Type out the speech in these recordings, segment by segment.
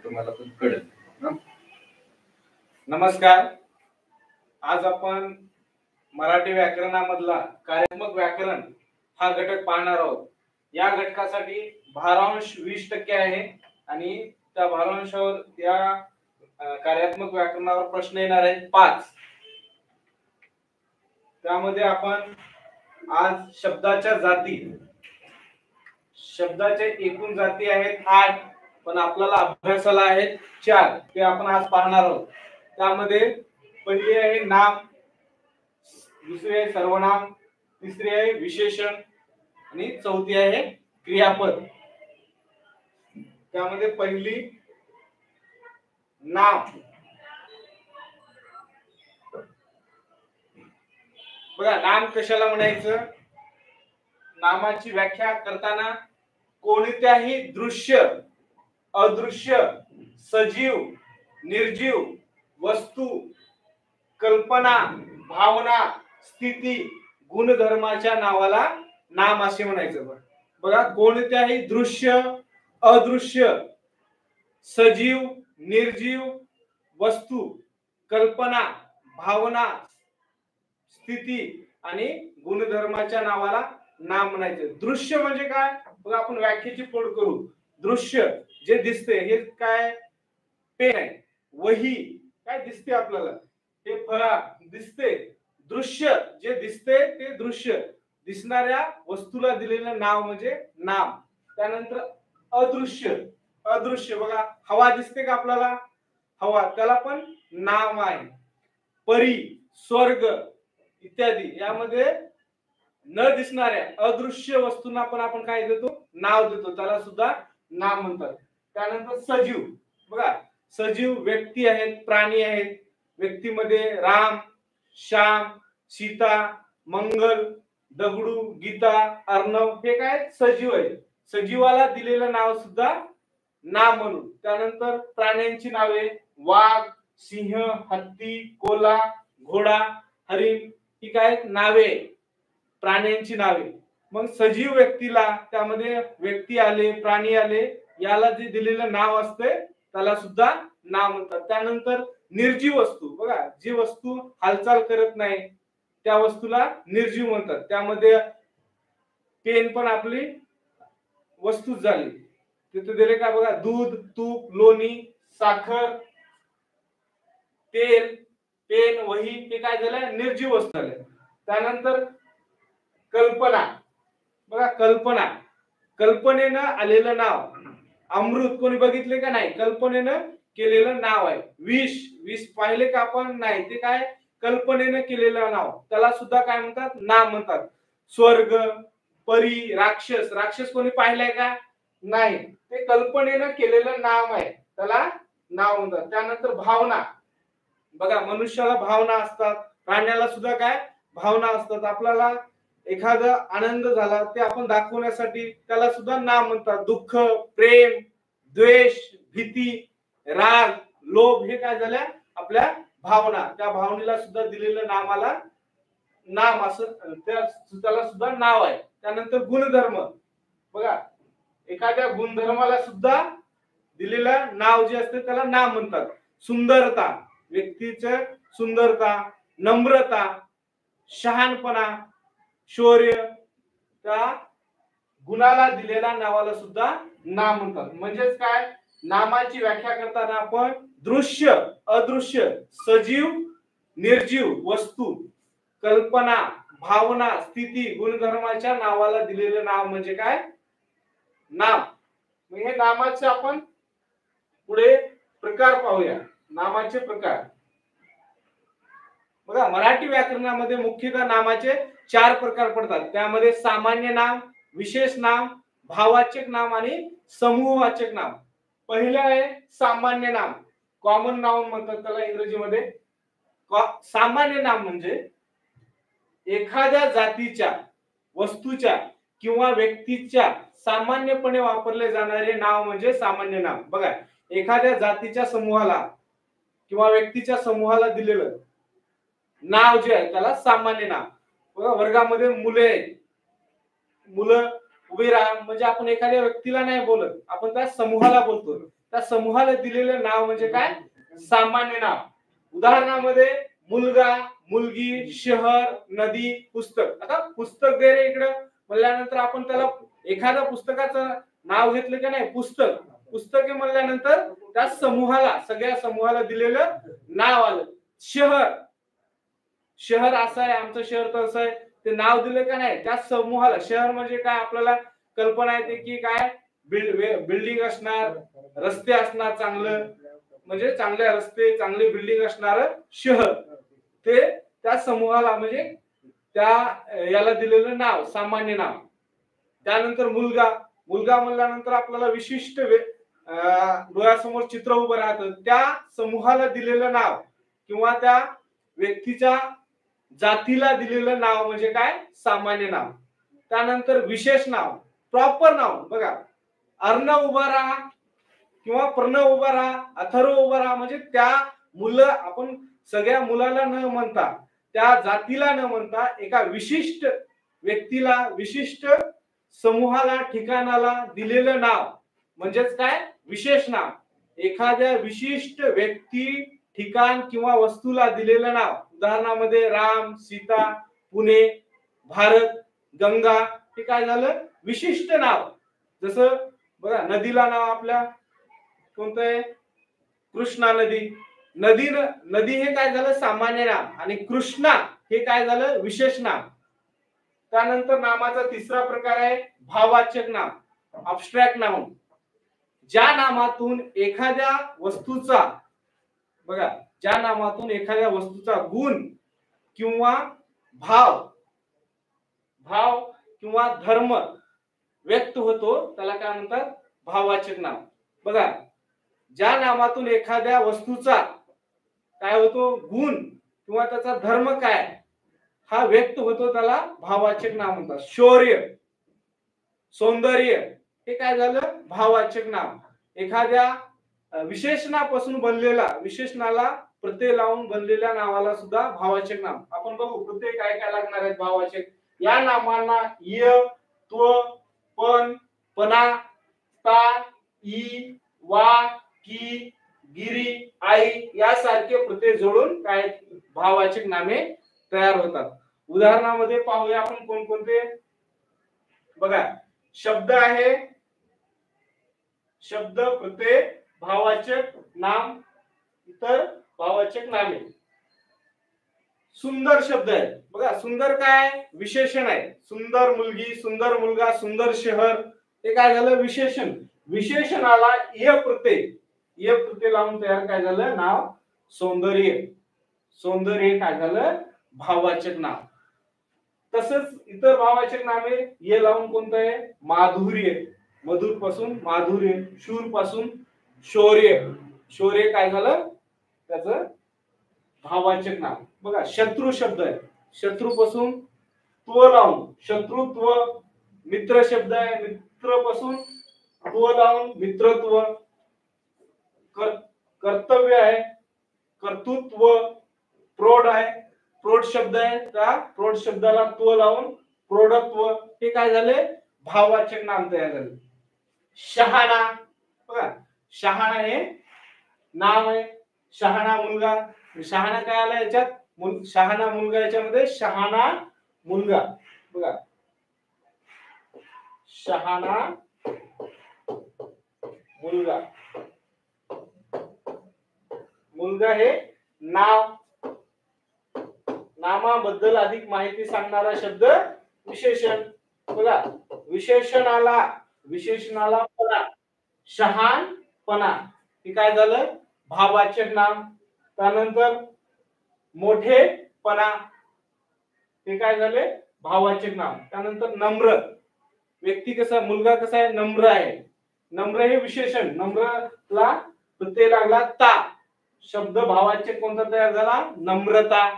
तुम्हाला पण कळेल. नमस्कार. आज आपण मराठी व्याकरणामधला कार्यात्मक व्याकरण हा घटक पाहणार आहोत. या घटकासाठी भारांश 20% आहे आणि त्या भारांशावर या कार्यात्मक व्याकरणावर प्रश्न येणार आहेत 5. त्यामध्ये आपण आज शब्दाच्या जाती, शब्दाचे एकूण जाती आहेत 8, पण आपल्याला अभ्यासाला आहेत 4. ते आपण आज पाहणार आहोत. त्यामध्ये पहिली आहे नाम, दुसरी आहे सर्वनाम, तिसरी आहे विशेषण आणि चौथी आहे क्रियापद. त्यामध्ये पहिली नाम. बघा, नाम कशाला म्हणायचं? नामाची व्याख्या करताना कोणत्याही दृश्य, अदृश्य, सजीव, निर्जीव वस्तू, कल्पना, भावना, स्थिती, गुणधर्माच्या नावाला नाम असे म्हणायचं. बघा, कोणत्याही दृश्य, अदृश्य, सजीव, निर्जीव वस्तू, कल्पना, भावना, स्थिती आणि गुणधर्माच्या नावाला नाम म्हणायचं. दृश्य म्हणजे काय? बघा, आपण व्याख्येची फोड करू. दृश्य जे दिसते, हे काय? पेन आहे, वही काय दिसते आपल्याला, हे फळा दिसते. दृश्य जे दिसते ते दृश्य, दिसणाऱ्या वस्तूला दिलेलं नाव म्हणजे नाम. त्यानंतर अदृश्य, अदृश्य बघा, हवा दिसते का आपल्याला? हवा, त्याला पण नाम आहे. परी, स्वर्ग इत्यादी यामध्ये न दिसणाऱ्या अदृश्य वस्तूंना पण आपण काय देतो? नाव देतो, त्याला सुद्धा नाम म्हणतात. त्यानंतर सजीव. बघा, सजीव व्यक्ती आहेत, प्राणी आहेत. व्यक्तीमध्ये राम, श्याम, सीता, मंगल, दगडू, गीता, अर्णव हे काय? सजीव आहे. सजीवाला दिलेलं नाव सुद्धा नाम म्हणून. त्यानंतर प्राण्यांची नावे वाघ, सिंह, हत्ती, कोल्हा, घोडा, हरिण ही काय? नावे, प्राण्यांची नावे. मग सजीव व्यक्तीला त्यामध्ये व्यक्ती आले, प्राणी आले, याला जे दिलेलं नाव असते त्याला सुद्धा नाव म्हणतात. त्यानंतर निर्जीव वस्तू. बघा, जी वस्तू हालचाल करत नाही त्या वस्तूला निर्जीव म्हणतात. त्यामध्ये पेन पण आपली वस्तूच झाली. तिथे दिले का? बघा, दूध, तूप, लोणी, साखर, तेल, पेन, वही हे काय झालं? निर्जीव वस्तू झाल्या. त्यानंतर कल्पना. बघा, कल्पना, कल्पनेनं आलेलं नाव. अमृत कोणी बघितले का? नाही, कल्पनेनं केलेलं नाव आहे. विष, विष पाहिले का आपण? नाही, ते काय? कल्पनेनं केलेलं नाव, त्याला सुद्धा काय म्हणतात? नाम म्हणतात. स्वर्ग, परी, राक्षस, राक्षस कोणी पाहिलाय का? नाही, ते कल्पनेनं केलेलं नाम आहे, त्याला नाव म्हणतात. त्यानंतर भावना. बघा, मनुष्याला भावना असतात, प्राण्याला सुद्धा काय? भावना असतात. आपल्याला एखादा आनंद झाला ते आपण दाखवण्यासाठी त्याला सुद्धा नाम म्हणतात. दुःख, प्रेम, द्वेष, भीती, राग, लोभ हे काय झाल्या? आपल्या भावना. त्या भावनेला सुद्धा दिलेलं नामाला नाम असं, त्याला सुद्धा नाव आहे. त्यानंतर गुणधर्म. बघा, एखाद्या गुणधर्माला सुद्धा दिलेलं नाव जे असते त्याला नाम म्हणतात. सुंदरता, व्यक्तीचं सुंदरता, नम्रता, शहाणपणा, शौर्य, त्या गुणाला दिलेल्या नावाला सुद्धा नाम म्हणतात. म्हणजेच काय? नामाची व्याख्या करताना आपण दृश्य, अदृश्य, सजीव, निर्जीव वस्तू, कल्पना, भावना, स्थिती, गुणधर्माच्या नावाला दिलेलं नाव म्हणजे काय? नाम. हे नामाचे आपण पुढे प्रकार पाहूया. नामाचे प्रकार. बघा, मराठी व्याकरणामध्ये मुख्यतः नामाचे 4 प्रकार पडतात. त्यामध्ये सामान्य नाम, विशेष नाम, भाववाचक नाम आणि समूहवाचक नाम. पहिलं आहे सामान्य नाम, कॉमन नाउन म्हणतात त्याला इंग्रजीमध्ये. सामान्य नाम म्हणजे एखाद्या जातीच्या, वस्तूच्या किंवा व्यक्तीच्या सामान्यपणे वापरले जाणारे नाव म्हणजे सामान्य नाम. बघा, एखाद्या जातीच्या समूहाला किंवा व्यक्तीच्या समूहाला दिलेलं नाव जे आहे त्याला सामान्य नाम. बघा, वर्गामध्ये मुले, मुलं उभी राहा म्हणजे आपण एखाद्या व्यक्तीला नाही बोलत, आपण त्या समूहाला बोलतो. त्या समूहाला दिलेलं नाव म्हणजे काय? सामान्य नाव. उदाहरणामध्ये मुलगा, मुलगी, शहर, नदी, पुस्तक. आता पुस्तक दे रे इकडं म्हणल्यानंतर आपण त्याला एखाद्या पुस्तकाचं नाव घेतलं की नाही, पुस्तक. पुस्तके म्हणल्यानंतर त्या समूहाला, सगळ्या समूहाला दिलेलं नाव आलं. शहर, शहर असं आहे, आमचं शहर तसं आहे, ते नाव दिलं का नाही त्या समूहाला. शहर म्हणजे काय आपल्याला कल्पना येते की काय, बिल्डिंग असणार, रस्ते असणार, चांगलं म्हणजे चांगले रस्ते, चांगली बिल्डिंग असणार शहर. ते त्या समूहाला म्हणजे त्या याला दिलेलं नाव, सामान्य नाव. त्यानंतर मुलगा, मुलगा म्हणल्यानंतर आपल्याला विशिष्ट डोळ्यासमोर चित्र उभं राहतं, त्या समूहाला दिलेलं नाव किंवा त्या व्यक्तीच्या जातीला दिलेलं नाव म्हणजे काय? सामान्य नाव. त्यानंतर विशेष नाव, प्रॉपर नाव. बघा, अर्ण उभा राहा किंवा प्रण उभा राहा, अथर्व उभा राहा, म्हणजे त्या मुलं, आपण सगळ्या मुलाला न म्हणता, त्या जातीला न म्हणता, एका विशिष्ट व्यक्तीला, विशिष्ट समूहाला, ठिकाणाला दिलेलं नाव म्हणजेच काय? विशेष नाव. एखाद्या विशिष्ट व्यक्ती, ठिकाण किंवा वस्तूला दिलेलं नाव. उदाहरणामध्ये राम, सीता, पुणे, भारत, गंगा, हे काय झालं? विशिष्ट नाव. जसं बघा, नदीला नाव आपल्या कोणतं आहे? कृष्णा नदी. नदी हे काय झालं? सामान्य नाव. आणि कृष्णा हे काय झालं? विशेष नाव. त्यानंतर नामाचा तिसरा प्रकार आहे भाववाचक नाम, अब्स्ट्रॅक्ट नाउन. ज्या नामातून एखाद्या वस्तूचा, बघा, ज्या नामातून एखाद्या वस्तूचा गुण किंवा भाव किंवा धर्म व्यक्त होतो त्याला काय म्हणतात? भाववाचक नाम. बघा, ज्या नामातून एखाद्या वस्तूचा काय होतो? गुण किंवा त्याचा धर्म काय हा व्यक्त होतो त्याला भाववाचक नाम म्हणतात. शौर्य, सौंदर्य, हे काय झालं? भाववाचक नाम. एखाद्या विशेषणापासून बनलेला, विशेषणाला प्रत्यय लावून बनलेल्या नावाला सुद्धा भाववाचक नाम. आपण बघू प्रत्यय काय काय लागणार आहेत भाववाचक. या नामांना य, त्व, पण, पना, ता, ई, वा, की, गिरी, आई यासारखे प्रत्यय जोडून काय भाववाचक नामे तयार होतात. उदाहरणामध्ये पाहूया आपण कोणकोणते. बघा, शब्द आहे, शब्द, प्रत्यय, भाववाचक नाम, इतर भाववाचक नामे. सुंदर शब्द आहे. बघा, सुंदर काय? विशेषण आहे. सुंदर मुलगी, सुंदर मुलगा, सुंदर शहर, हे काय झालं? विशेषण. विशेषणाला य प्रत्यय लावून तयार काय झालं? नाव सौंदर्य. सौंदर्य काय झालं? भाववाचक नाव. तसंच इतर भाववाचक नामे ये लावून कोणतं आहे? माधुर्य, मधुर पासून माधुर्य, शूर पासून शौर्य. शौर्य काय झालं? त्याचं भाववाचक नाव. बघा, शत्रू शब्द आहे. शत्रू पासून त्व लावून शत्रुत्व. मित्र शब्द आहे. मित्र पासून त्व लावून मित्रत्व. कर्तव्य आहे, कर्तृत्व. प्रौढ आहे, प्रौढ शब्द आहे, त्या प्रौढ शब्दाला त्व लावून प्रौढत्व. हे काय झाले? भाववाचक नाम तयार झाले. शहाणा, बघा, शहाणा हे नाम आहे. शहाणा मुलगा, शहाणा काय आला याच्यात? शहाणा मुलगा, याच्यामध्ये शहाणा मुलगा. बघा, शहाणा मुलगा. मुलगा हे नाव. नामाबद्दल अधिक माहिती सांगणारा शब्द विशेषण. बघा, विशेषणाला पणा, शहाणपणा, हे काय झालं? भाववाचक नाम. त्यानंतर मोठेपणा, हे काय झाले? भाववाचक नाम. त्यानंतर नम्र, व्यक्ती कसा, मुलगा कसा आहे? नम्र आहे. नम्र हे विशेषण. नम्रला प्रत्यय लागला ता, शब्द भाववाचक कोणता तयार झाला? नम्रता.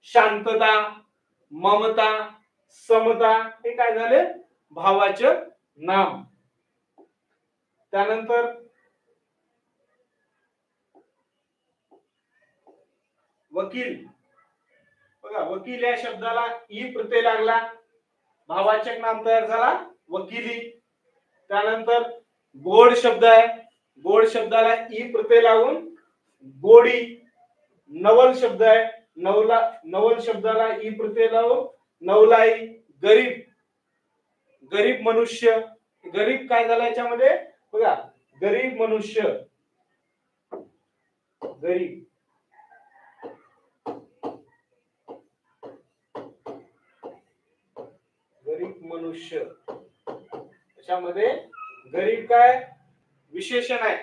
शांतता, ममता, समता, हे काय झाले? भाववाचक नाम. त्यानंतर वकील. बघा, वकील या शब्दाला ई प्रत्यय लागला, भाववाचक नाम तयार झाला वकिली. त्यानंतर गोड शब्द आहे. गोड शब्दाला ई प्रत्यय लावून गोडी. नवल शब्द आहे, नवल शब्दाला ई प्रत्यय लावून नवलाई. गरीब, गरीब मनुष्य. गरीब काय झालं याच्यामध्ये बघा, गरीब मनुष्य. गरीब, गरीब मनुष्य. त्याच्यामध्ये गरीब काय विशेषण आहे,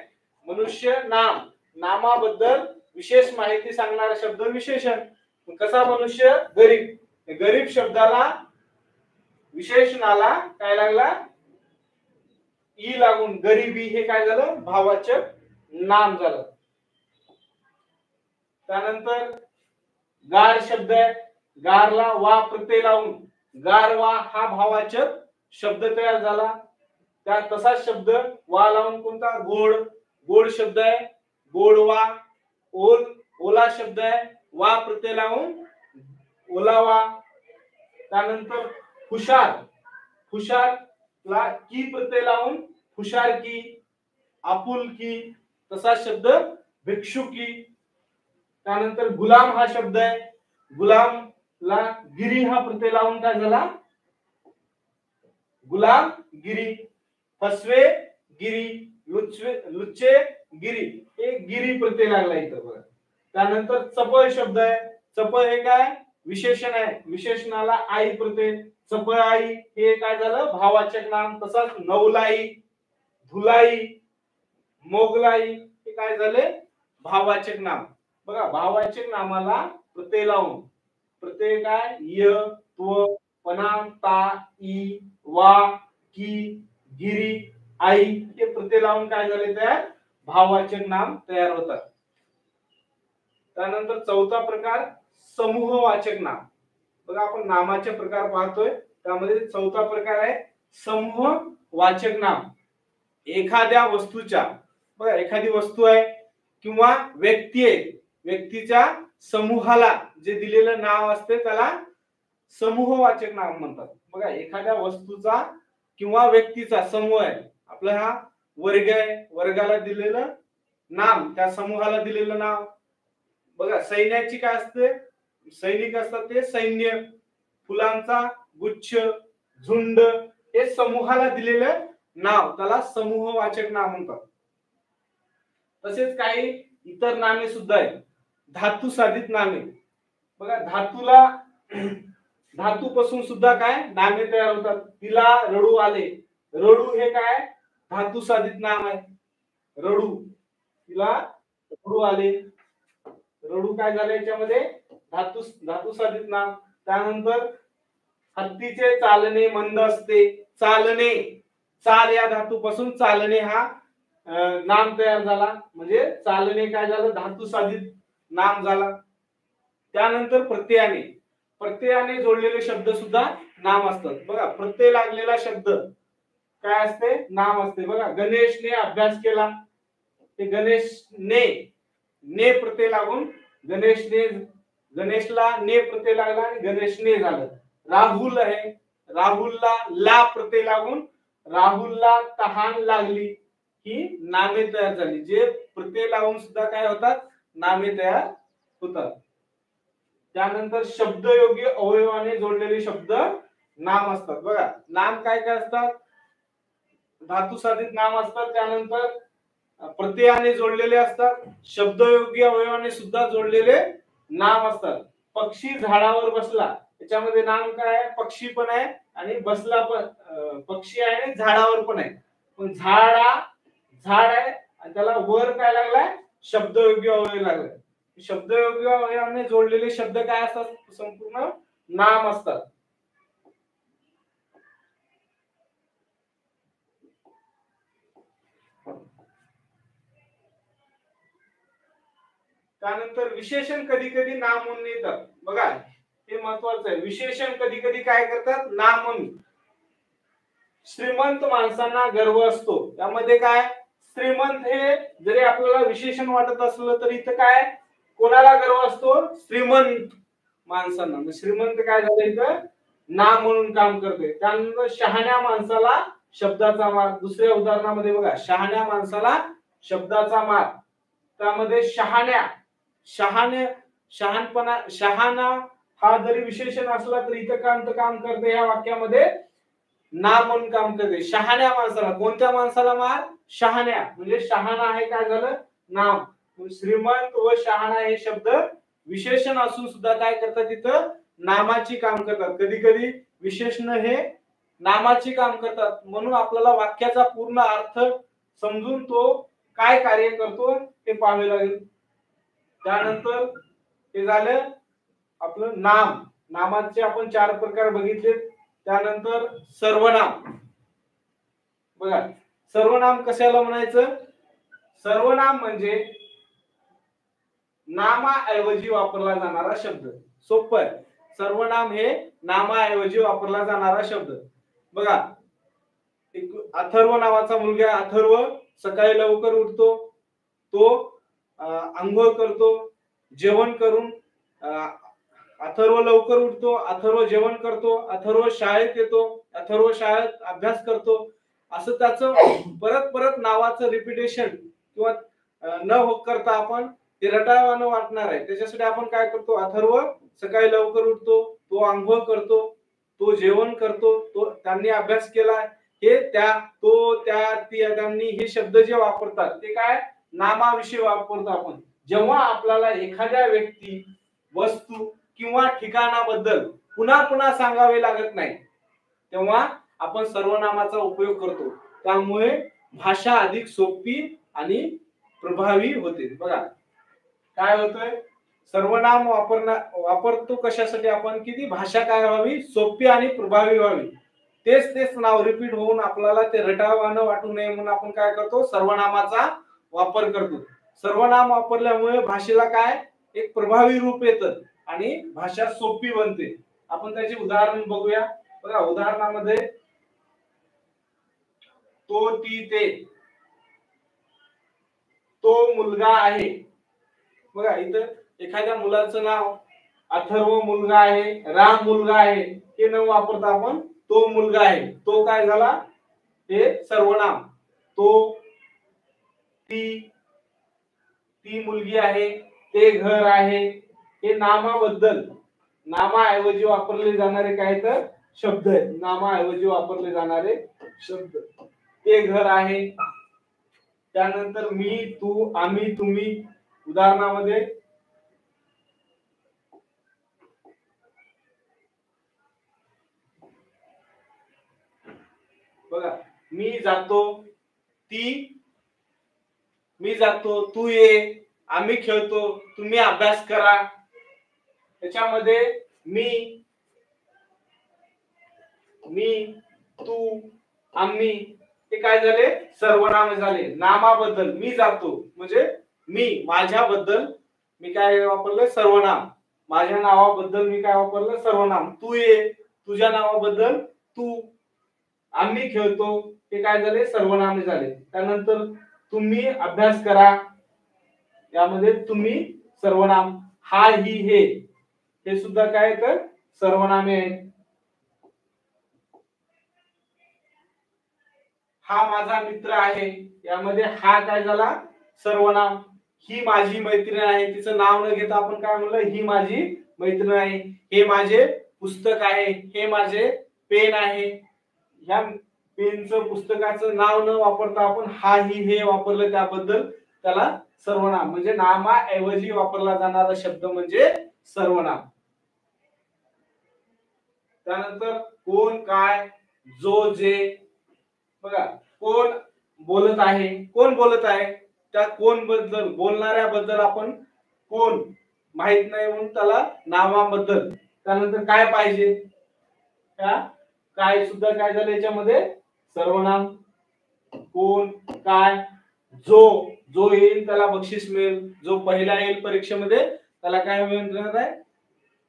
मनुष्य नाम. नामाबद्दल विशेष माहिती सांगणारा शब्द विशेषण. कसा मनुष्य गरीब. गरीब शब्दाला विशेषणाला काय लागला ई लागून गरीबी. हे काय झालं भाववाचक नाम झालं. त्यानंतर गार शब्द आहे, गारला वा प्रत्यय लावून गारवा हा भाववाचक शब्द तयार झाला. त्या तसाच शब्द वा लावून कोणता गोड. गोड शब्द आहे, गोडवा. ओल, ओला शब्द आहे, वा प्रत्यय लावून ओलावा. त्यानंतर हुशार, हुशार ला की प्रत्यय लावून हुशारकी. आपुलकी तसा शब्द भिक्षुकी. त्यानंतर गुलाम हा शब्द आहे, गुलाम ला गिरी हा प्रत्यय लावून काय झाला गुलाम गिरी. फसवे गिरी, लुच्चे गिरी. हे गिरी प्रत्यय लागला इथं बघा. त्यानंतर चपळ शब्द आहे, चपळ हे काय विशेषण आहे, विशेषणाला आई प्रत्यय. चपळाई हे काय झालं भाववाचक नाम. तसाच नवलाई, धुलाई, मोगलाई हे काय झाले भाववाचक नाम. बघा भाववाचक नामाला प्रत्यय लावून, प्रत्यय काय य, त्व, पना, ता, ई, वा, की, गिरी, आई हे प्रत्यय लावून काय झाले तयार भाववाचक नाम तयार होतात. त्यानंतर चौथा प्रकार समूहवाचक नाम. बघा आपण नामाचे प्रकार पाहतोय, त्यामध्ये चौथा प्रकार आहे समूहवाचक नाम. एखाद्या वस्तूच्या, बघा एखादी वस्तू आहे किंवा व्यक्ती आहे, व्यक्तीच्या समूहाला जे दिलेलं नाव असते त्याला समूहवाचक नाम म्हणतात. बघा एखाद्या वस्तूचा किंवा व्यक्तीचा समूह आहे, आपला हा वर्ग आहे, वर्गाला दिलेलं नाम, त्या समूहाला दिलेलं नाव. बघा सैन्याची काय असते, सैनिक असतात ते सैन्य. फुलांचा गुच्छ, झुंड हे समूहाला दिलेलं नाव, त्याला समूहवाचक नाम म्हणतात. तसेच काही इतर नामे सुद्धा आहेत, धातू साधित नामे. बघा धातूला, धातूपासून सुद्धा काय नामे तयार होतात. तिला रडू आले, रडू हे काय धातू साधित नाम आहे. रडू, तिला रडू आले, रडू काय झालं याच्यामध्ये धातू साधित नाम. त्यानंतर हत्तीचे चालणे मंद असते, चालणे, चाल या धातूपासून चालणे हा नाम तयार झाला, म्हणजे चालणे काय झालं धातू साधित नाम झाला. त्यानंतर प्रत्ययाने, प्रत्ययाने जोडलेले शब्द सुद्धा नाम असतात. बघा प्रत्यय लागलेला शब्द काय असते नाम असते. बघा गणेशने अभ्यास केला, ते गणेशने, ने प्रत्यय लागून गणेशने, गणेशला ने प्रत्यय लागला आणि गणेशने झालं. राहुल आहे, राहुलला ला प्रत्यय लागून राहुलला तहान लागली, ही नामे तयार झाली. जे प्रत्यय लावून सुद्धा काय होतात नामे तयार होतात. त्यानंतर शब्दयोगी अवयवाने जोडलेले शब्द नाम असतात. बघा नाम काय काय असतात, धातू साधित नाम असतात, त्यानंतर प्रत्ययाने जोडलेले असतात, शब्दयोगी अवयवाने सुद्धा जोडलेले नाम असतात. पक्षी झाडावर बसला, त्याच्यामध्ये नाम काय आहे पक्षी पण आहे आणि बसला पण पक्षी आहे आणि झाडावर पण आहे. पण झाडा झाड आहे आणि त्याला वर काय लागलाय शब्दयोगी अवयव लागलाय. शब्दयोगी अवयवाने जोडलेले शब्द काय असतात संपूर्ण नाम असतात. त्यानंतर विशेषण कधी कधी नाम म्हणून येतात. बघा हे महत्वाचं आहे, विशेषण कधी कधी काय करतात नाम म्हणून. श्रीमंत माणसांना गर्व असतो, त्यामध्ये काय श्रीमंत हे जरी आपल्याला विशेषण वाटत असलं तरी इथं काय कोणाला गर्व असतो श्रीमंत माणसांना. श्रीमंत काय झालं इथं नाम म्हणून काम करते. त्यानंतर शहाण्या माणसाला शब्दाचा मार. दुसऱ्या उदाहरणामध्ये बघा शहाण्या माणसाला शब्दाचा मार, त्यामध्ये शहाण्या, शहाणपणा, शहाणा हा जरी विशेषण असला तरी इथं काम करते या वाक्यामध्ये नाम म्हणून काम करते. शहाण्या माणसाला, कोणत्या माणसाला मार? शहाण्या, म्हणजे शहाणा आहे काय झालं? नाम. श्रीमंत व शहाणा हे शब्द विशेषण असून सुद्धा काय करतात तिथं? नामाची काम करतात. कधी कधी विशेषण हे नामाची काम करतात. म्हणून आपल्याला वाक्याचा पूर्ण अर्थ समजून तो काय कार्य करतो ते पाहावे लागेल. त्यानंतर हे झालं आपलं नाम. नामाचे आपण 4 प्रकार बघितले. त्यानंतर सर्वनाम. बघा, सर्वनाम कशाला म्हणायचं? सर्वनाम म्हणजे नामाऐवजी वापरला जाणारा शब्द. सोपं आहे. सर्वनाम हे नामाऐवजी वापरला जाणारा शब्द. बघा, अथर्व नावाचा मुलगा, अथर्व सकाळी लवकर उठतो, तो अंघोळ करतो, जेवण करून अथर्व लवकर उठतो, अथर्व जेवण करतो, अथर्व शाळेत येतो, अथर्व शाळेत अभ्यास करतो. असं त्याचं परत परत नावाचं रिपिटेशन किंवा न करता आपण ते रटाळवाणं वाटणार आहे. त्याच्यासाठी आपण काय करतो? अथर्व सकाळी लवकर उठतो, तो अंघोळ करतो, तो जेवण करतो, तो त्यांनी अभ्यास केला. हे त्या, तो, त्या, ती, त्यांनी हे शब्द जे वापरतात ते काय? नामाविषयी वापरतो आपण. जेव्हा आपल्याला एखाद्या व्यक्ती, वस्तू किंवा ठिकाणाबद्दल पुन्हा पुन्हा सांगावे लागत नाही तेव्हा आपण सर्वनामाचा उपयोग करतो. त्यामुळे भाषा अधिक सोपी आणि प्रभावी होते. बघा काय होतंय? सर्वनाम वापरतो कशासाठी आपण? किती भाषा काय व्हावी? सोपी आणि प्रभावी व्हावी. तेच नाव रिपीट होऊन आपल्याला ते रटाळवाणं वाटू नये म्हणून आपण काय करतो? सर्वनामाचा वापर करतो. सर्वनाम वापरल्यामुळे भाषेला काय? एक प्रभावी रूप येतं आणि भाषा सोपी बनते. आपण त्याचे उदाहरण बघूया. बघा, उदाहरणामध्ये तो, ती, ते, तो मुलगा आहे. बघा, इथं एखाद्या मुलाचं नाव अथर्व मुलगा आहे, राम मुलगा आहे हे न वापरता आपण तो मुलगा आहे. तो काय झाला? हे सर्वनाम. तो, ती मुलगी आहे, ते घर आहे, हे नामाबद्दल, नामाऐवजी वापरले जाणारे काय तर शब्द आहेत. नामाऐवजी वापरले जाणारे शब्द. ते घर आहे. त्यानंतर मी, तू, आम्ही, तुम्ही. उदाहरणामध्ये बघा, मी जातो, मी जातो, तू ये, आम्ही खेळतो, तुम्ही अभ्यास करा. त्याच्यामध्ये मी, तू, आम्ही हे काय झाले? सर्वनाम झाले. नामाबद्दल मी जातो म्हणजे मी, माझ्याबद्दल मी काय वापरलं? सर्वनाम. माझ्या नावाबद्दल मी काय वापरलं? सर्वनाम. तू ये, तुझ्या नावाबद्दल तू. आम्ही खेळतो हे काय झाले? सर्वनाम झाले. त्यानंतर तुम्ही अभ्यास करा, यामध्ये तुम्ही सर्वनाम. हा, ही, हे सुद्धा काय तर सर्वनामे आहेत. हा माझा मित्र आहे, यामध्ये हा काय झाला? सर्वनाम. ही माझी मैत्रीण आहे, तिचं नाव न घेता आपण काय म्हणलं? ही माझी मैत्रीण आहे. हे माझे पुस्तक आहे, हे माझे पेन आहे. ह्या पेनचं, पुस्तकाचं नाव न वापरता आपण हा, ही, हे वापरलं, त्याबद्दल त्याला सर्वनाम. म्हणजे नामाऐवजी वापरला जाणारा शब्द म्हणजे सर्वनाम. त्यानंतर कोण, काय, जो, जे. बघा, कोण बोलत आहे, कोण बोलत आहे, त्या कोण बद्दल, बोलणाऱ्याबद्दल आपण कोण माहित नाही म्हणून त्याला नावाबद्दल. त्यानंतर काय पाहिजे, त्या काय सुद्धा काय झालं याच्यामध्ये? सर्वनाम. कोण, काय, जो येईल त्याला बक्षीस मिळेल, जो पहिला येईल परीक्षेमध्ये त्याला काय मिळणार आहे?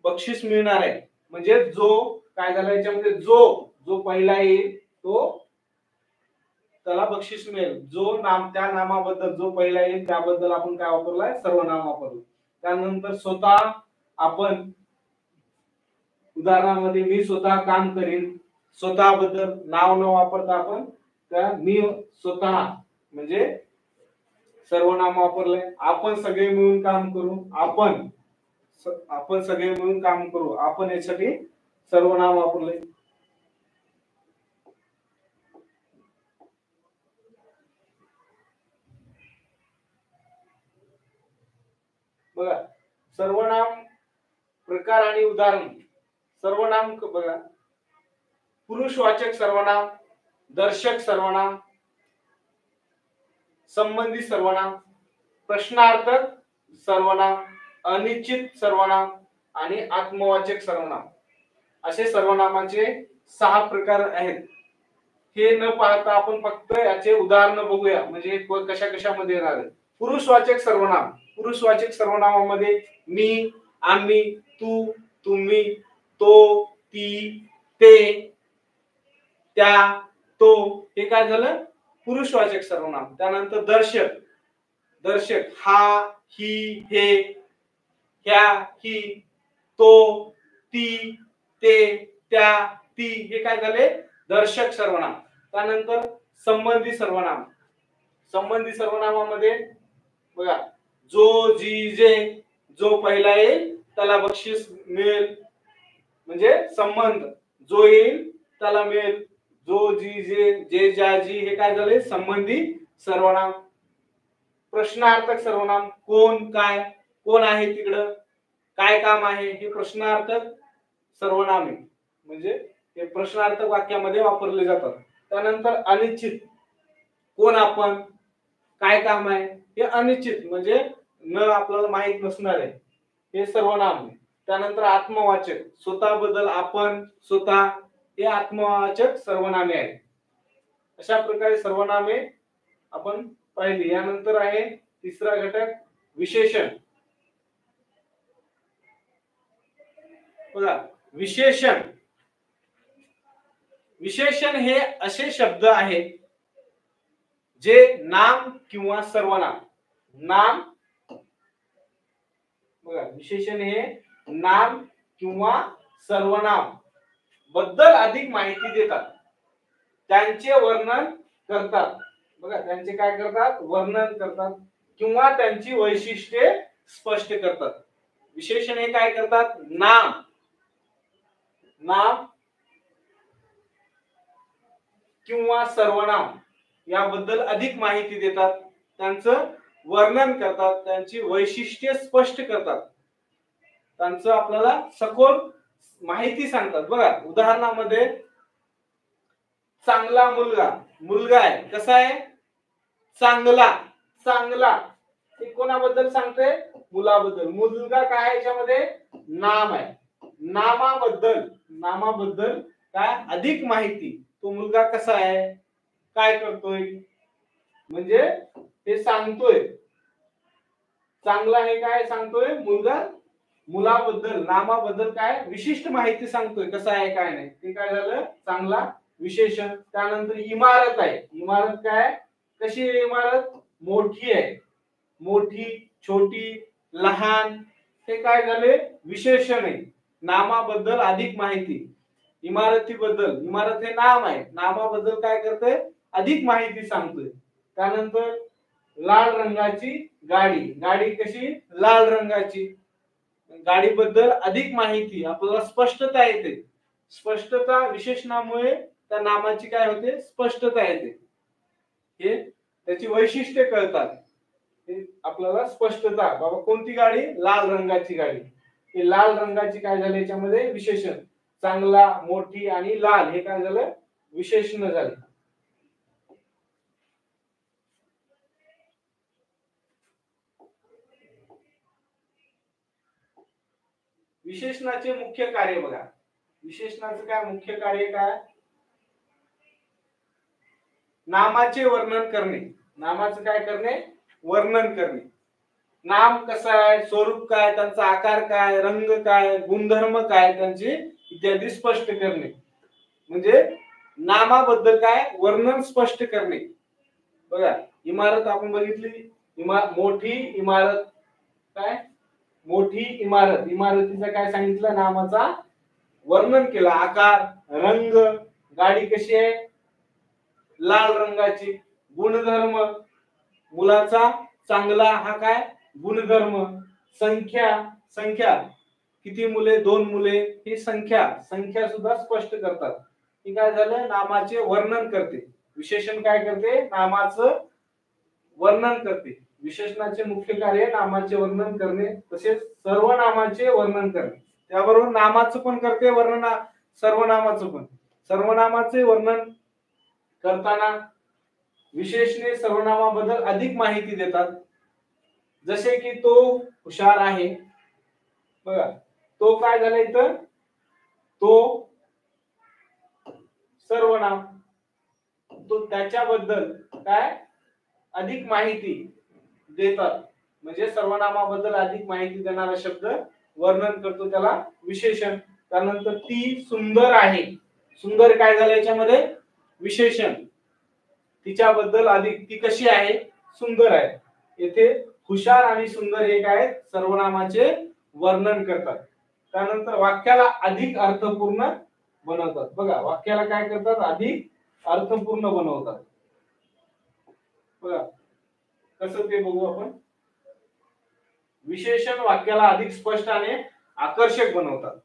बक्षीस मिळणार आहे. म्हणजे जो काय झाला याच्यामध्ये? जो पहिला येईल तो त्याला बक्षीस मिळेल. जो नाम, त्या नामाबद्दल जो पहिला येईल त्याबद्दल आपण काय वापरलाय? सर्वनाम वापरलं. त्यानंतर स्वतः, आपण. उदाहरणामध्ये मी स्वतः काम करीन, स्वतःबद्दल नाव न वापरता आपण त्या मी स्वतः म्हणजे सर्वनाम वापरले. आपण सगळे मिळून काम करू. आपण सगळे मिळून काम करू. आपण यासाठी सर्वनाम वापरले. बघा सर्वनाम प्रकार आणि उदाहरण. सर्वनाम बघा पुरुषवाचक सर्वनाम, दर्शक सर्वनाम, संबंधी सर्वनाम, प्रश्नार्थक सर्वनाम, अनिश्चित सर्वनाम आणि आत्मवाचक सर्वनाम असे सर्वनामाचे 6 प्रकार आहेत. हे न पाहता आपण फक्त याचे उदाहरण बघूया म्हणजे कशा कशामध्ये येणार आहे. पुरुषवाचक सर्वनाम. पुरुषवाचक सर्वनामामध्ये मी, आम्ही, तू, तुम्ही, तो, ती, ते, त्या, तो हे काय झालं पुरुषवाचक सर्वनाम. त्यानंतर दर्शक. दर्शक हा, ही, हे, ह्या, ही, तो, ती, ते, त्या, ती हे काय झाले दर्शक सर्वनाम. त्यानंतर संबंधी सर्वनाम. संबंधी सर्वनामामध्ये बघा जो, जी, जे, जो पहिला येईल त्याला बक्षीस मिळेल म्हणजे संबंध. जो येईल त्याला मिळेल. जो, जी, जे, ज्या, जी हे काय झाले संबंधी सर्वनाम. प्रश्नार्थक सर्वनाम. कोण, काय, कोण आहे तिकडं, काय काम आहे हे प्रश्नार्थक सर्वनाम आहे म्हणजे हे प्रश्नार्थक वाक्यामध्ये वापरले जातात. त्यानंतर अनिश्चित. कोण आपण, काय काम आहे हे अनिश्चित म्हणजे न आपल्याला माहित नसणार आहे हे सर्वनाम आहे. त्यानंतर आत्मवाचक. स्वतःबद्दल आपण, स्वतः हे आत्मवाचक सर्वनामे आहेत. अशा प्रकारे सर्वनामे आपण पाहिली. यानंतर आहे तिसरा घटक विशेषण. बघा विशेषण. विशेषण हे असे शब्द आहेत जे नाम किंवा सर्वनाम. नाम बघा विशेषण हे नाम किंवा सर्वनाम बद्दल अधिक माहिती देतात. त्यांचे वर्णन करतात. बघा त्यांचे काय करतात वर्णन करतात किंवा त्यांची वैशिष्ट्ये स्पष्ट करतात. विशेषण हे काय करतात नाम किंवा सर्वनाम याबद्दल अधिक माहिती देतात. त्यांचं वर्णन करतात. त्यांची वैशिष्ट्ये स्पष्ट करतात. त्यांचं आपल्याला सखोल माहिती सांगतात. बघा उदाहरणामध्ये चांगला मुलगा. मुलगा आहे कसा आहे चांगला. चांगला हे कोणाबद्दल सांगते मुलाबद्दल. मुलगा काय आहे याच्यामध्ये नाम आहे. नामाबद्दल काय अधिक माहिती. तो मुलगा कसा आहे काय करतोय म्हणजे हे सांगतोय. चांगला हे काय सांगतोय मुलगा मुलाबद्दल नामाबद्दल काय विशिष्ट माहिती सांगतोय कसा आहे काय नाही ते काय झालं चांगला विशेषण. त्यानंतर इमारत आहे. इमारत काय कशी आहे इमारत मोठी आहे. मोठी छोटी लहान हे काय झाले विशेषण आहे. नामाबद्दल अधिक माहिती. इमारतीबद्दल इमारत हे नाम आहे. नामाबद्दल काय करते अधिक माहिती सांगतोय. त्यानंतर लाल रंगाची गाडी. गाडी कशी लाल रंगाची. गाडीबद्दल अधिक माहिती आपल्याला स्पष्टता येते. स्पष्टता विशेषणामुळे त्या नामाची काय होते स्पष्टता येते. हे त्याची वैशिष्ट्ये कळतात. हे आपल्याला स्पष्टता बाबा कोणती गाडी लाल रंगाची गाडी. हे लाल रंगाची काय झाले याच्यामध्ये विशेषण. चांगला मोठी आणि लाल हे काय झालं विशेषण झाले. विशेषणाचे मुख्य कार्य बघा. विशेषणाचं काय मुख्य कार्य काय नामाचे वर्णन करणे. नामाचं काय करणे वर्णन करणे. नाम कसं आहे स्वरूप काय त्यांचा आकार काय रंग काय गुणधर्म काय त्यांचे इत्यादी स्पष्ट करणे म्हणजे नामाबद्दल काय वर्णन स्पष्ट करणे. बघा इमारत आपण बघितली. मोठी इमारत काय मोठी इमारत. इमारतीचा काय सांगितलं नामाचा वर्णन केला. आकार रंग गाडी कशी आहे लाल रंगाची. गुणधर्म मुलाचा चांगला हा काय गुणधर्म. संख्या, संख्या किती मुले, 2 मुले, ही संख्या, संख्या सुद्धा स्पष्ट करतात. ही काय झालं, नामाचे वर्णन करते. विशेषण काय करते, नामाचं वर्णन करते. विशेषणाचे मुख्य कार्य नामाचे वर्णन करणे, तसेच सर्वनामाचे वर्णन करणे. त्याबरोबर नामाचं पण करते वर्णन, सर्वनामाचं पण. सर्वनामाचे वर्णन करताना विशेषणे सर्वनामाबद्दल अधिक माहिती देतात. जसे की तो हुशार आहे, बघा तो काय झाला इथं, तो सर्वनाम, तो त्याच्याबद्दल काय अधिक माहिती देतात. म्हणजे सर्वनामाबद्दल अधिक माहिती देणारा शब्द वर्णन करतो त्याला विशेषण. त्यानंतर ती सुंदर आहे, सुंदर काय झालं याच्यामध्ये विशेषण. तिच्याबद्दल अधिक, ती कशी आहे, सुंदर आहे. येथे हुशार आणि सुंदर हे काय सर्वनामाचे वर्णन करतात. त्यानंतर वाक्याला अधिक अर्थपूर्ण बनवतात. बघा वाक्याला काय करतात, अधिक अर्थपूर्ण बनवतात. बघा कसं ते बघू आपण. विशेषण वाक्याला अधिक स्पष्ट आणि आकर्षक बनवतात.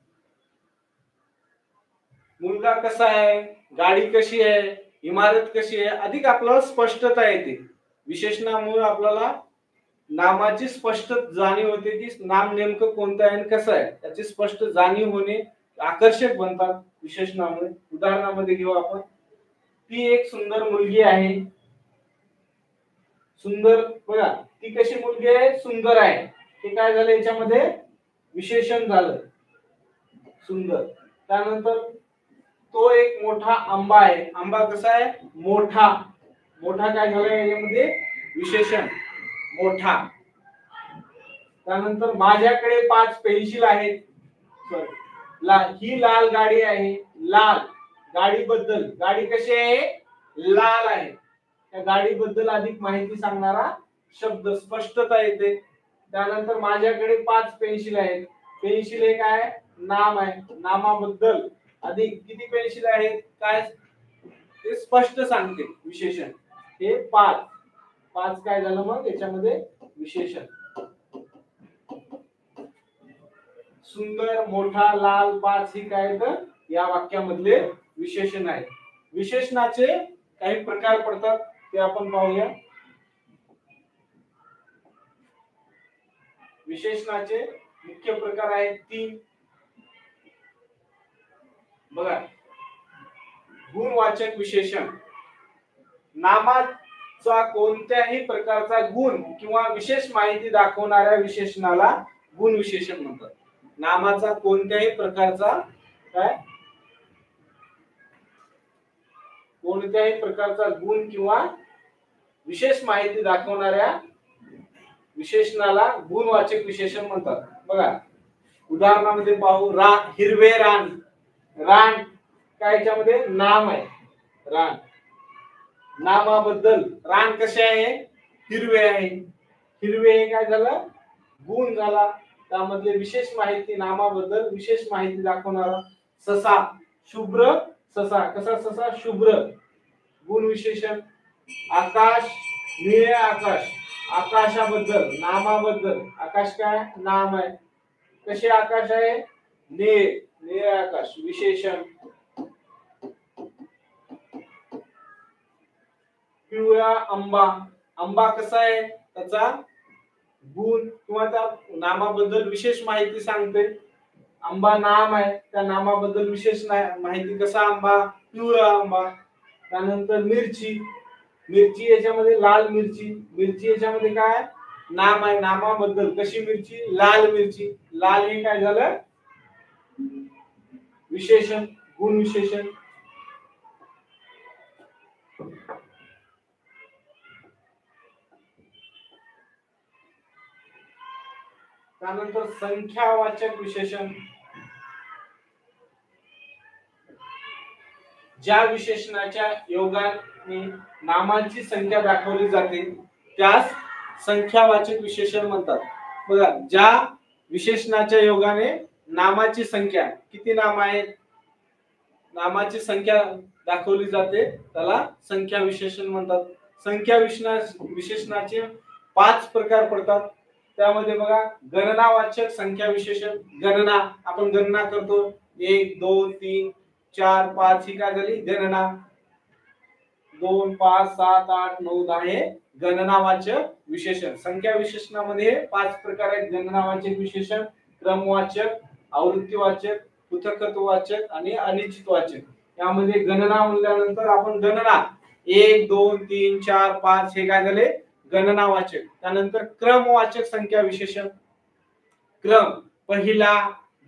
मुलगा कसा आहे, गाडी कशी आहे, इमारत कशी आहे, अधिक आपल्याला स्पष्टता येते. विशेषणामुळे आपल्याला नामाची स्पष्ट जाणीव होते की नाम नेमकं कोणतं आहे आणि कसं आहे, त्याची स्पष्ट जाणीव होणे, आकर्षक बनतात विशेषणामुळे. उदाहरणामध्ये घेऊ आपण. ती एक सुंदर मुलगी आहे. सुंदर, बघा ती कशी मुलगी आहे, सुंदर आहे. हे काय झालं याच्यामध्ये विशेषण झालं, सुंदर. त्यानंतर तो एक मोठा आंबा आहे. आंबा कसा आहे, मोठा. मोठा काय झालं याच्यामध्ये विशेषण, मोठा. त्यानंतर माझ्याकडे 5 पेन्सिल आहेत. ही लाल गाडी आहे. लाल, गाडीबद्दल, गाडी कशी आहे, लाल आहे. त्या गाडीबद्दल अधिक माहिती सांगणारा शब्द, स्पष्टता येते. त्यानंतर माझ्याकडे 5 पेन्सिल आहेत. पेन्सिल हे काय नाम आहे. नामाबद्दल अधिक किती पेन्सिल आहेत काय ते स्पष्ट सांगते विशेषण. हे 5 5 काय झालं मग याच्यामध्ये विशेषण. सुंदर, मोठा, लाल, 5 ही काय तर या वाक्यामधले विशेषण आहे. विशेषणाचे काही प्रकार पडतात ते आपण पाहूया. विशेषणाचे मुख्य प्रकार आहेत 3. बघा, गुणवाचक विशेषण. नामाचा कोणत्याही प्रकारचा गुण किंवा विशेष माहिती दाखवणाऱ्या विशेषणाला गुण विशेषण म्हणतात. नामाचा कोणत्याही प्रकारचा काय, कोणत्याही प्रकारचा गुण किंवा विशेष माहिती दाखवणाऱ्या विशेषणाला गुणवाचक विशेषण म्हणतात. बघा उदाहरणामध्ये पाहू. हिरवे रान. रान काय याच्यामध्ये नाम आहे, रान. नामाबद्दल रान कसे आहे, हिरवे आहे. हिरवे हे काय झालं गुण झाला. त्यामध्ये विशेष माहिती, नामाबद्दल विशेष माहिती दाखवणारा. ससा, शुभ्र ससा. कसा ससा, शुभ्र, गुण विशेषण. आकाश, निळे आकाश. आकाशाबद्दल, नामाबद्दल, आकाश काय नाम आहे. कसे आकाश आहे, निळे, निळे आकाश, विशेषण. पिवळा आंबा. आंबा कसा आहे त्याचा गुण किंवा त्या नामाबद्दल विशेष माहिती सांगते. आंबा नाम आहे, त्या नामाबद्दल विशेष माहिती. कसा आंबा, पिवळा आंबा. त्यानंतर मिरची. मिरची याच्यामध्ये लाल मिरची. मिरची याच्यामध्ये काय नाम आहे, नामाबद्दल. कशी मिरची, लाल मिरची. लाल हे काय झालं विशेषण, गुण विशेषण. त्यानंतर संख्यावाचक विशेषण. ज्या विशेषणाच्या योगाने नामांची संख्या दाखवली जाते त्यास संख्यावाचक विशेषण म्हणतात. बघा ज्या विशेषणाच्या योगाने नामाची संख्या, किती नाम आहेत, नामाची संख्या दाखवली जाते त्याला संख्या विशेषण म्हणतात. संख्या विशेषणाचे 5 प्रकार पडतात. त्यामध्ये बघा गणनावाचक संख्या विशेषण. गणना आपण गणना करतो 1 2 3 4 5 ही काय झाली गणना. 2 5 7 8 9 10 हे गणनावाचक विशेषण. संख्या विशेषणामध्ये 5 प्रकार आहेत. गणनावाचक विशेषण, क्रमवाचक, आवृत्तीवाचक, पृथक्त्ववाचक आणि अनिश्चितवाचक. यामध्ये गणना म्हणल्यानंतर आपण गणना 1 2 3 4 5 हे काय झाले गणनावाचक. त्यानंतर क्रमवाचक संख्या विशेषण. क्रम पहिला,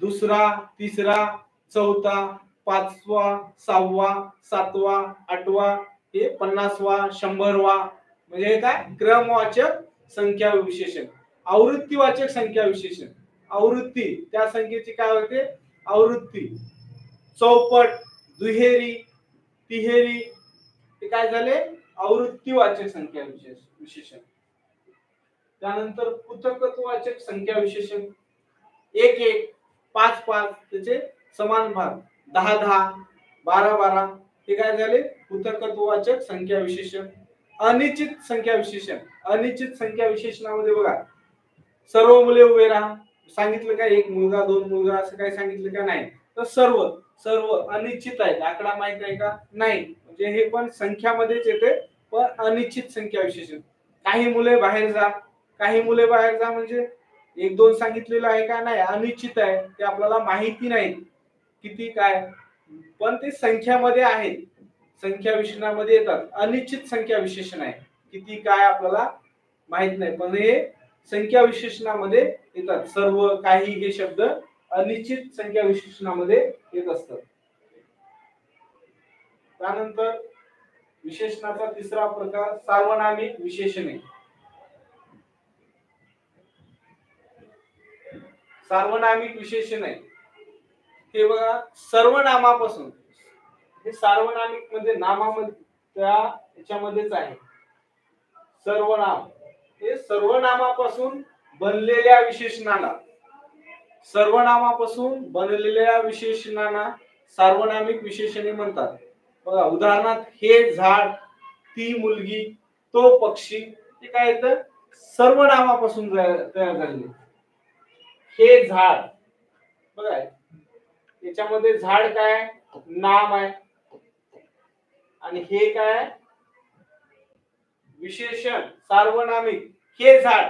दुसरा, तिसरा, चौथा, पाचवा, सहावा, सातवा, आठवा, हे 50वा, 100वा म्हणजे हे काय क्रमवाचक संख्या विशेषण. आवृत्तीवाचक संख्या विशेषण. आवृत्ती त्या संख्येची काय होते आवृत्ती. चौपट, दुहेरी, तिहेरी हे काय झाले आवृत्तीवाचक संख्या विशेषण. त्यानंतर पृथक्त्ववाचक संख्या विशेषण. 1 1 5 5 त्याचे समान भाग, 10 10 12 12 हे काय झाले पृथक्त्ववाचक संख्या विशेषण. अनिश्चित संख्या विशेषण. अनिश्चित संख्या विशेषणामध्ये बघा सर्व मुले उभे राहा सांगितलं का, एक मुलगा दोन मुलगा असं काय सांगितलं का नाही, तर सर्व सर्व अनिश्चित आहेत. आकडा माहित आहे का नाही, म्हणजे हे पण संख्यामध्येच येते पण अनिश्चित संख्या विशेषण. काही मुले बाहेर जा, काही मुले बाहेर जा म्हणजे एक दोन सांगितलेलं आहे का नाही अनिश्चित आहे, ते आपल्याला माहिती नाही किती काय, पण ते संख्यामध्ये आहेत. संख्या विशेषणामध्ये येतात. अनिश्चित संख्या विशेषण आहे, किती काय आपल्याला माहित नाही पण हे संख्या विशेषणामध्ये येतात. सर्व काही हे शब्द अनिश्चित संख्या विशेषणामध्ये येत असतात. त्यानंतर विशेषणाचा तिसरा प्रकार सार्वनामिक विशेषणे. सार्वनामिक विशेषण आहे हे बघा सर्वनामापासून, हे सार्वनामिक म्हणजे नामामध्ये त्या याच्यामध्येच आहे. सर्वनाम हे सर्वनामापासून बनलेल्या विशेषणाला, सर्वनामापासून बनलेल्या विशेषणांना सार्वनामिक विशेषणे म्हणतात. बघा उदाहरणार्थ हे झाड, ती मुलगी, तो पक्षी हे काय येतं सर्वनामापासून तयार झालेले. हे झाड बघा याच्यामध्ये झाड काय नाम आहे आणि हे काय विशेषण सार्वनामिक. हे झाड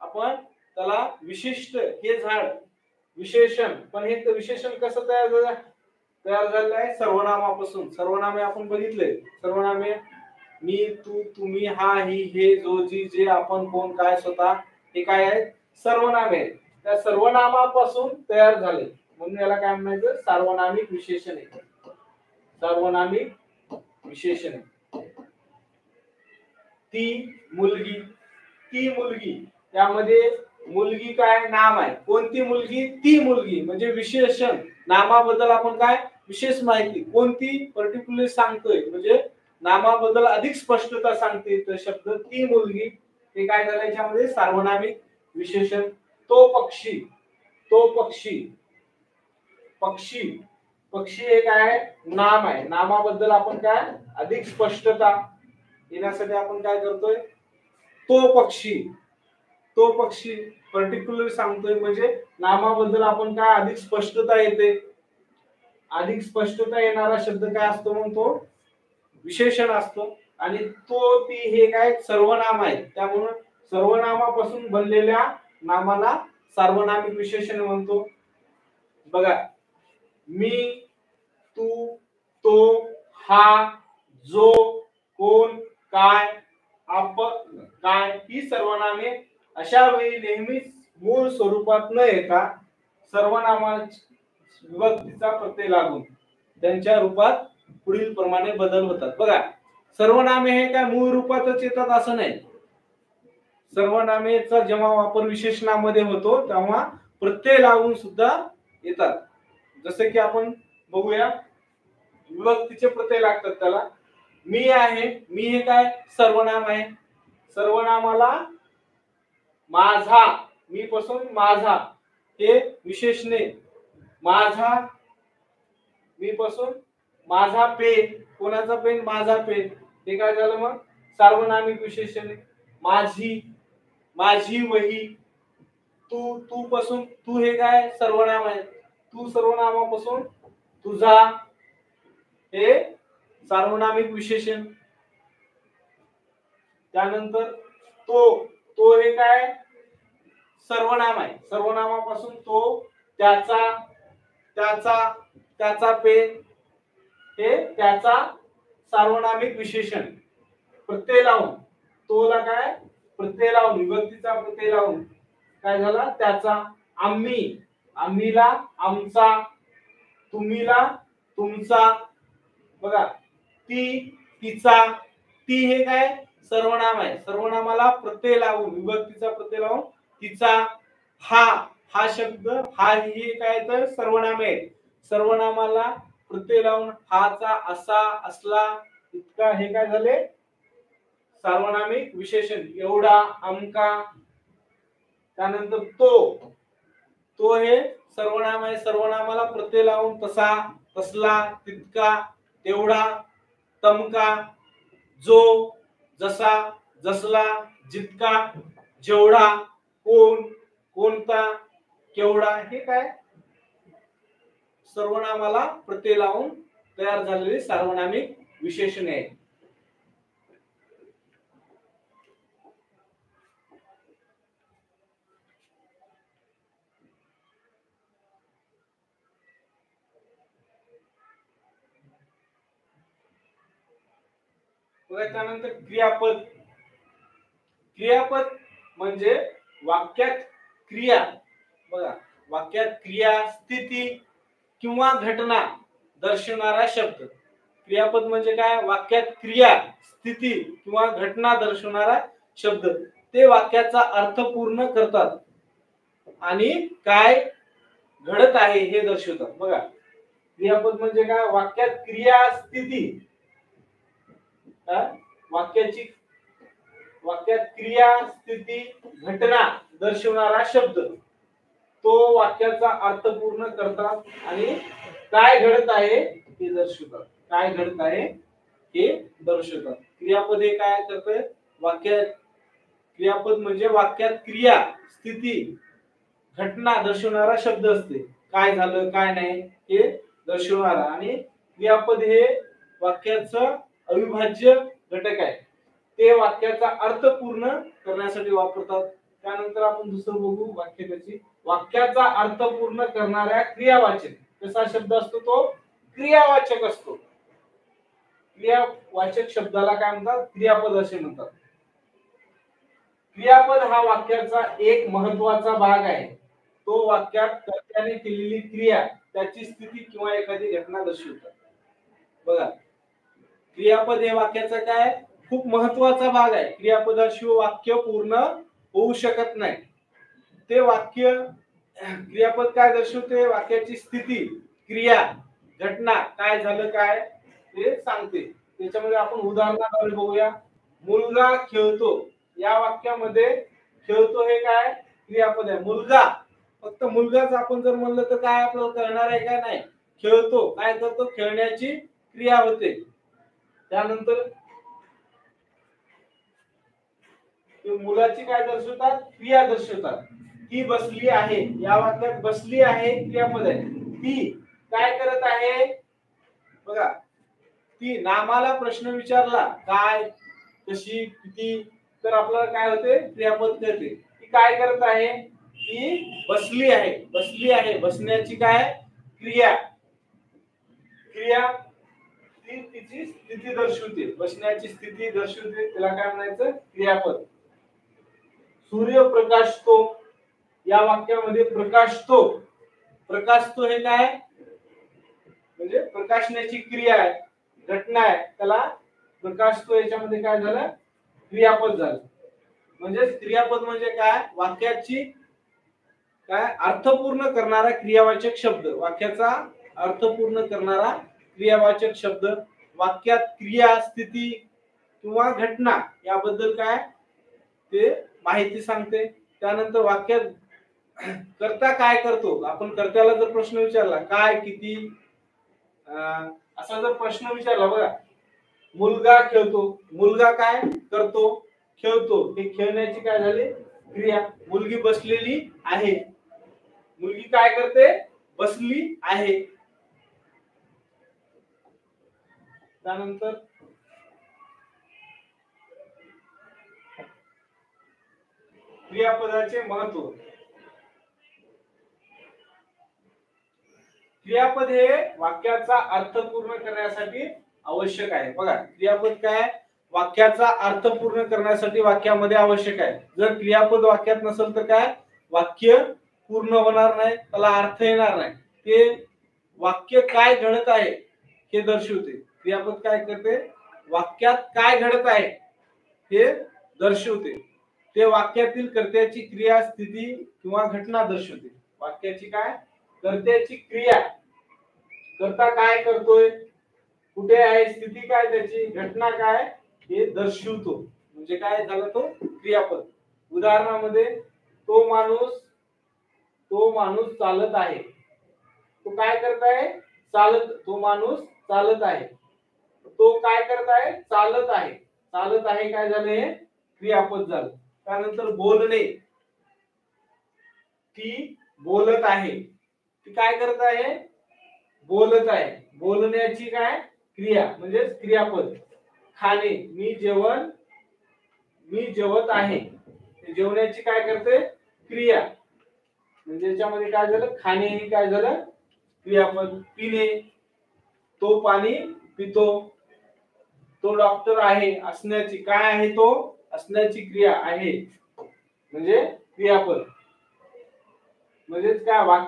आपण त्याला विशिष्ट, हे झाड विशेषण, पण हे विशेषण कसं तयार झालेलं आहे सर्वनामापासून. सर्वनामे आपण बघितले, सर्वनामे मी, तू, तुम्ही, हा, ही, हे, जो, जी, जे, आपण, कोण, काय, स्वतः हे काय आहेत सर्वनामे. त्या सर्वनामापासून तयार झाले म्हणून याला काय म्हणायचं सार्वनामिक विशेषण आहे. सार्वनामिक विशेषण. ती मुलगी, ती मुलगी त्यामध्ये मुलगी काय नाम आहे, कोणती मुलगी ती मुलगी म्हणजे विशेषण. नामाबद्दल आपण काय विशेष माहिती, कोणती पर्टिक्युलर सांगतोय म्हणजे नामाबद्दल अधिक स्पष्टता सांगते तर शब्द ती मुलगी हे काय झालं याच्यामध्ये सार्वनामिक विशेषण. तो पक्षी, तो पक्षी, पक्षी, पक्षी हे काय नाम आहे. नामाबद्दल आपण काय अधिक स्पष्टता येण्यासाठी आपण काय करतोय तो पक्षी, तो पक्षी पर्टिक्युलर सांगतोय म्हणजे नामाबद्दल आपण काय अधिक स्पष्टता येते. अधिक स्पष्टता येणारा शब्द काय असतो मग तो विशेषण असतो. आणि तो ती हे काय सर्वनाम आहे, त्यामुळे सर्वनामापासून बनलेल्या नामाला सार्वनामिक विशेषण म्हणतो. बघा मी, तू, तो, हा, जो, कोण, काय, आपण, काय ही सर्वनामे अशा वेळी नेहमीच मूळ स्वरूपात न येता सर्वनामाच्या विभक्तीचा प्रत्यय लागून त्यांच्या रूपात पुढील प्रमाणे बदल होतात. बघा सर्वनामे हे काय मूळ रूपातच येतात असं नाही. सर्वनामेचा जेव्हा वापर विशेषणामध्ये होतो तेव्हा प्रत्यय लागून सुद्धा येतात. जसे की आपण बघूया विभक्तीचे प्रत्यय लागतात त्याला. मी आहे, मी हे काय सर्वनाम आहे. सर्वनामाला माझा, मी पासून माझा हे विशेषणे. माझा, मी पासून माझा पेन, कोणाचा पेन माझा पेन हे काय झालं मग सार्वनामिक विशेषणे. माझी, माझी वही, तू, तू पासून तू हे काय सर्वनाम आहे, तू सर्वनामापासून तुझा हे सार्वनामिक विशेषण. त्यानंतर तो, तो हे काय सर्वनाम आहे, सर्वनामापासून तो, त्याचा, त्याचा, त्याचा पेन हे त्याचा सार्वनामिक विशेषण. प्रत्यय लावून तोला काय प्रत्यय लावून विभक्तीचा प्रत्यय लावून काय झाला त्याचा. आम्ही, आम्हीला आमचा, तुम्हीला तुमचा. बघा ती, तिचा, ती हे काय सर्वनाम आहे, सर्वनामाला प्रत्यय लावून विभक्तीचा प्रत्यय लावून तिचा. हा, हा शब्द हा हे काय तर सर्वनाम आहे, सर्वनामाला प्रत्यय लावून हाचा, असा, असला, इतका हे काय झाले सार्वनामिक विशेषण. एवढा, अमका. त्यानंतर तो, तो हे सर्वनाम आहे, सर्वनामाला प्रत्यय लावून तसा, तसला, तितका, तेवढा, तमका. जो, जसा, जसला, जितका, जेवढा, कोण, कोणता, केवढा हे काय सर्वनामाला प्रत्यय लावून तयार झालेले सार्वनामिक विशेषणे आहेत. त्यानंतर क्रियापद. क्रियापद म्हणजे वाक्यात क्रिया, बघा वाक्यात क्रिया, स्थिती किंवा घटना दर्शवणारा शब्द. क्रियापद म्हणजे काय वाक्यात क्रिया, स्थिती किंवा घटना दर्शवणारा शब्द. ते वाक्याचा अर्थ पूर्ण करतात आणि काय घडत आहे हे दर्शवतात. बघा क्रियापद म्हणजे काय वाक्यात क्रिया, स्थिती, वाक्याची वाक्यात क्रिया, स्थिती, घटना दर्शवणारा शब्द. तो वाक्याचा अर्थ पूर्ण करतात आणि काय घडत आहे हे दर्शवतात. काय घडत आहे हे दर्शवतात. क्रियापद हे काय करते वाक्यात. क्रियापद म्हणजे वाक्यात क्रिया, स्थिती, घटना दर्शवणारा शब्द असते. काय झालं काय नाही हे दर्शवणारा. आणि क्रियापद हे वाक्याचं अविभाज्य घटक आहे. ते वाक्याचा अर्थ पूर्ण करण्यासाठी वापरतात. त्यानंतर आपण दुसरं बघू वाक्याची. वाक्याचा अर्थ पूर्ण करणाऱ्या क्रियावाचक. कसा शब्द असतो तो क्रियावाचक असतो. क्रियावाचक शब्दाला काय म्हणतात क्रियापद असे म्हणतात. क्रियापद हा वाक्याचा एक महत्त्वाचा भाग आहे. तो वाक्यात कर्त्याने केलेली क्रिया, त्याची स्थिती किंवा एखादी घटना दर्शवतात. बघा क्रियापद हे वाक्याचा काय खूप महत्त्वाचा भाग आहे. क्रियापदाशिवाय वाक्य पूर्ण होऊ शकत नाही. ते वाक्य क्रियापद काय दर्शवते वाक्याची स्थिती, क्रिया, घटना काय झालं काय ते सांगते. त्याच्यामध्ये आपण उदाहरणाद्वारे बघूया. मुलगा खेळतो या वाक्यामध्ये खेळतो हे काय क्रियापद आहे. मुलगा फक्त मुलगाच आपण जर म्हणलं तर काय आपल्याला कळणार आहे का नाही. खेळतो काय करतो खेळण्याची क्रिया होते. त्यानंतर मुलाची काय दर्शवतात क्रिया दर्शवतात. ती बसली आहे या वाक्यात बसली आहे क्रियापद आहे. ती काय करत आहे बघा. ती नामाला प्रश्न विचारला काय कशी किती तर आपल्याला काय होते क्रियापद करते. ती काय करत आहे ती बसली आहे. बसली आहे बसण्याची काय क्रिया. क्रिया ती तिची स्थिती दर्शवते. बसण्याची स्थिती दर्शवते त्याला काय म्हणायचं क्रियापद. सूर्य प्रकाशतो या वाक्यामध्ये प्रकाशतो. प्रकाशतो हे काय म्हणजे प्रकाशण्याची क्रिया आहे घटना आहे. त्याला प्रकाशतो याच्यामध्ये काय झालं क्रियापद झालं. म्हणजे क्रियापद म्हणजे काय वाक्याची काय अर्थपूर्ण करणारा क्रियावाचक शब्द. वाक्याचा अर्थपूर्ण करणारा क्रियावाचक शब्द. वाक्यात क्रिया स्थिती किंवा घटना याबद्दल काय ते माहिती सांगते. त्यानंतर वाक्यात कर्ता काय करतो. आपण कर्त्याला जर प्रश्न विचारला काय किती असा जर प्रश्न विचारला बघा. मुलगा खेळतो. मुलगा काय करतो खेळतो. हे खेळण्याची काय झाली क्रिया. मुलगी बसलेली आहे. मुलगी काय करते? बसली आहे. त्यानंतर क्रियापदाचे महत्व. क्रियापद हे वाक्याचा अर्थ पूर्ण करण्यासाठी आवश्यक आहे. बघा, क्रियापद काय? वाक्याचा अर्थ पूर्ण करण्यासाठी वाक्यामध्ये आवश्यक आहे. जर क्रियापद वाक्यात नसेल तर काय? वाक्य पूर्ण होणार नाही, त्याला अर्थ येणार नाही. ते वाक्य काय घडत आहे हे दर्शवते. क्रियापद काय करते? वाक्यात काय घडत आहे हे दर्शवते. ते वाक्यातील कर्त्याची क्रिया, स्थिती किंवा घटना दर्शवते. वाक्याची काय? कर्त्याची क्रिया. कर्ता काय करतोय, कुठे आहे, स्थिती काय त्याची, घटना काय हे दर्शवतो. म्हणजे काय झालं? तो क्रियापद. उदाहरणामध्ये तो माणूस चालत आहे. तो काय करत आहे? चालत. तो माणूस चालत आहे. तो काय करत आहे? चालत आहे. चालत आहे काय झालं? हे क्रियापद झालं. त्यानंतर बोलणे. ती बोलत आहे. ती काय करत आहे? बोलत आहे. बोलण्याची काय? क्रिया म्हणजे क्रियापद. खाणे. मी जेवत आहे. जेवण्याची काय करते? क्रिया. म्हणजे याच्यामध्ये काय झालं? खाणे हे काय झालं? क्रियापद. पिणे. तो पाणी पितो. तो डॉक्टर आहे. असण्याची काय आहे? तो असण्याची क्रिया आहे म्हणजे क्रियापद. म्हणजेच काय?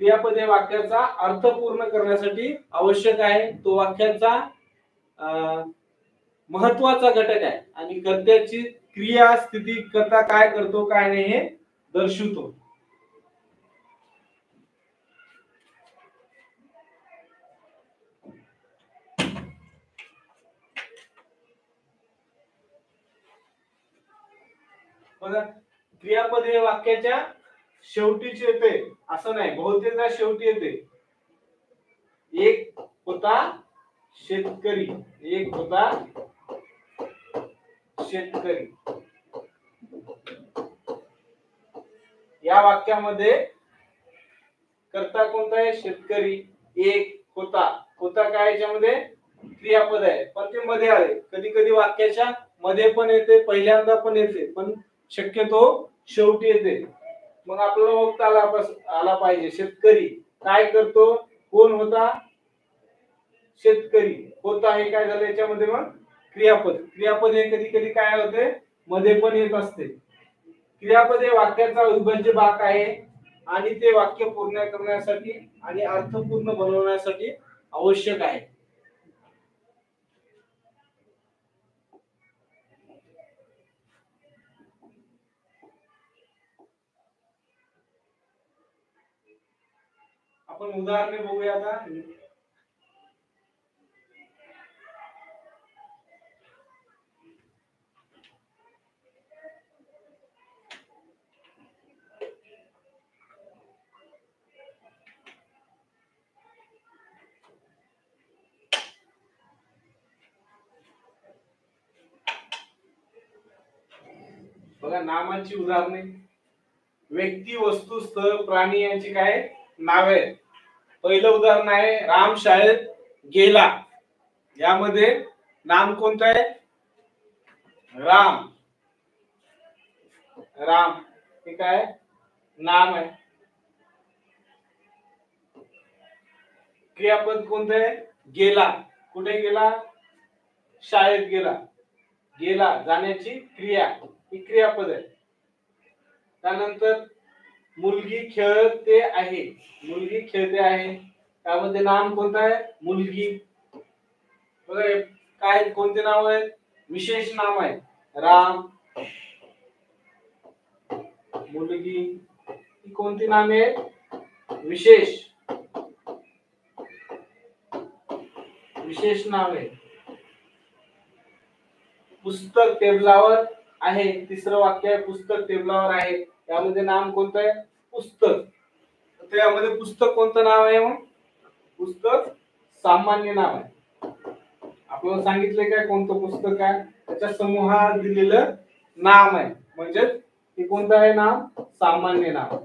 क्रियापद हे वाक्याचा अर्थ पूर्ण करण्यासाठी आवश्यक आहे. तो वाक्याचा महत्वाचा घटक आहे आणि कर्त्याची क्रिया, स्थिती, कर्ता काय करतो काय नाही हे दर्शवतो. बघा, क्रियापद हे वाक्याच्या शेवटीच येते असं नाही, बहुतेकदा शेवटी येते. एक होता शेतकरी. एक होता शेतकरी. या वाक्यामध्ये कर्ता कोणता आहे? शेतकरी. एक होता. होता काय? याच्यामध्ये क्रियापद आहे पण ते मध्ये आले. कधी कधी वाक्याच्या मध्ये पण येते, पहिल्यांदा पण येते, पण शक्यतो शेवटी येते. मग आपल्याला ओळखता आला पाहिजे. शेतकरी काय करतो? कोण होता? शेतकरी. होता हे काय झालं? याच्यामध्ये मग क्रियापद. क्रियापद हे कधी कधी काय होते? मध्ये पण येत असते. क्रियापद हे वाक्याचा अविभाज्य भाग आहे आणि ते वाक्य पूर्ण करण्यासाठी आणि अर्थपूर्ण बनवण्यासाठी आवश्यक आहे. आपण उदाहरणे बघूया आता. बघा, नामाची उदाहरणे. व्यक्ती, वस्तू, स्थळ, प्राणी यांची काय नावे. पहिलं उदाहरण आहे राम शाळेत गेला. यामध्ये नाम कोणतं आहे? राम. राम हे काय नाम आहे. क्रियापद कोणतं आहे? गेला. कुठे गेला? शाळेत गेला. गेला जाण्याची क्रिया ही क्रियापद आहे. त्यानंतर मुलगी खेळते आहे. मुलगी खेळते आहे. त्यामध्ये नाम कोणतं आहे? मुलगी. बघा, काय कोणते नाव आहे? विशेष नाम आहे. राम, मुलगी ही कोणती नामे आहेत? विशेष. विशेष नावे. पुस्तक टेबलावर आहे. तिसरं वाक्य आहे पुस्तक टेबलावर आहे. त्यामध्ये नाम कोणतं आहे? पुस्तक. त्यामध्ये पुस्तक कोणतं नाव आहे? मग पुस्तक सामान्य नाव आहे. आपल्याला सांगितलंय काय कोणतं पुस्तक आहे? त्याच्या समूहात दिलेलं नाम आहे म्हणजे हे कोणतं आहे नाम? सामान्य नाम.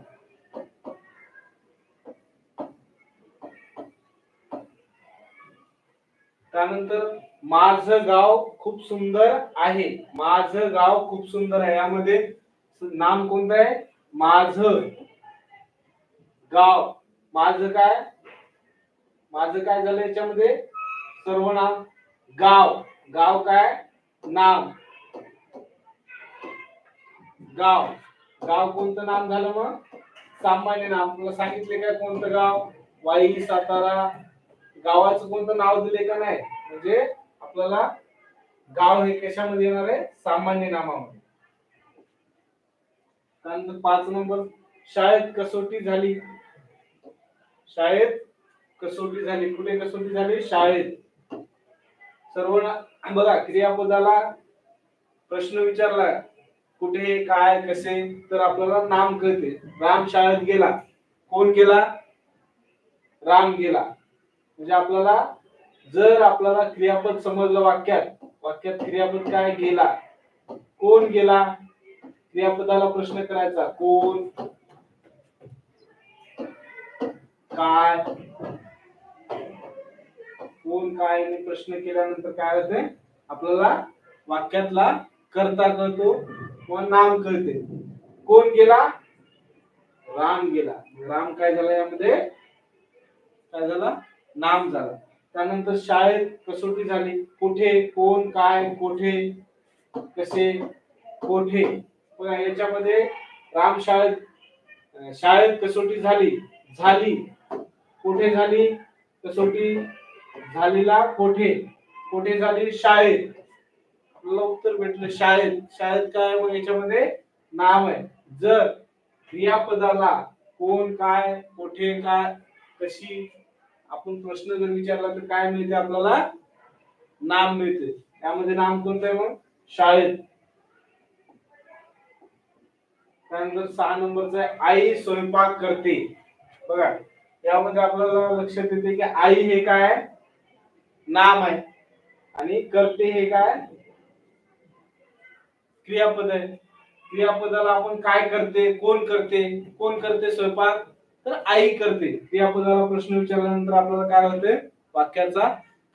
त्यानंतर माझं गाव खूप सुंदर आहे. माझं गाव खूप सुंदर आहे. यामध्ये नाम कोणतं आहे? माझं गाव. माझं काय? माझं काय झालं याच्यामध्ये? सर्वनाम. गाव. गाव काय? नाम. गाव. गाव कोणतं नाम झालं मग? सामान्य नाम. तुला सांगितले काय कोणतं गाव? वाई, सातारा. गावाचं कोणतं नाव दिले का नाही? म्हणजे आपल्याला गाव हे कशामध्ये येणार आहे? सामान्य नामामध्ये. त्यानंतर 5 नंबर, शाळेत कसोटी झाली. शाळेत कसोटी झाली. कुठे कसोटी झाली? शाळेत. सर्वनाम बघा, क्रियापदाला प्रश्न विचारला कुठे, काय, कसे, तर आपल्याला नाम कळते. राम शाळेत गेला. कोण गेला? राम गेला. म्हणजे आपल्याला जर आपल्याला क्रियापद समजलं वाक्यात क्रियापद काय? गेला. कोण गेला? क्रियापदाला प्रश्न करायचा. कोण, काय, कोण, काय आणि प्रश्न केल्यानंतर काय होते? आपल्याला वाक्यातला कर्ता कळतो व नाम कळते. कोण गेला? राम गेला. राम काय झाला? यामध्ये काय झाला? नाम झाला. त्यानंतर शाळेत कसोटी झाली. कुठे, कोण, काय, कोठे, कसे, कोठे. बघा याच्यामध्ये राम शाळेत कसोटी झाली. झाली. कुठे झाली कसोटी? झालीला कोठे. कोठे झाली? शाळेत. आपल्याला उत्तर भेटलं शाळेत. शाळेत काय? मग याच्यामध्ये नाम आहे. जर क्रियापदाला कोण, काय, कोठे, काय, कशी आपण प्रश्न जर विचारला तर काय मिळते आपल्याला? नाम मिळते. त्यामध्ये नाम कोणतं आहे मग? शाळेत. त्यानंतर 6 नंबरचा आहे आई स्वयंपाक करते. बघा यामध्ये आपल्याला लक्षात येते की आई हे काय? नाम आहे आणि करते हे काय? क्रियापद आहे. क्रियापदाला आपण काय करते, कोण करते? कोण करते स्वयंपाक? तर आई करते. क्रियापदाला प्रश्न विचारल्यानंतर आपल्याला काय होते? वाक्याचा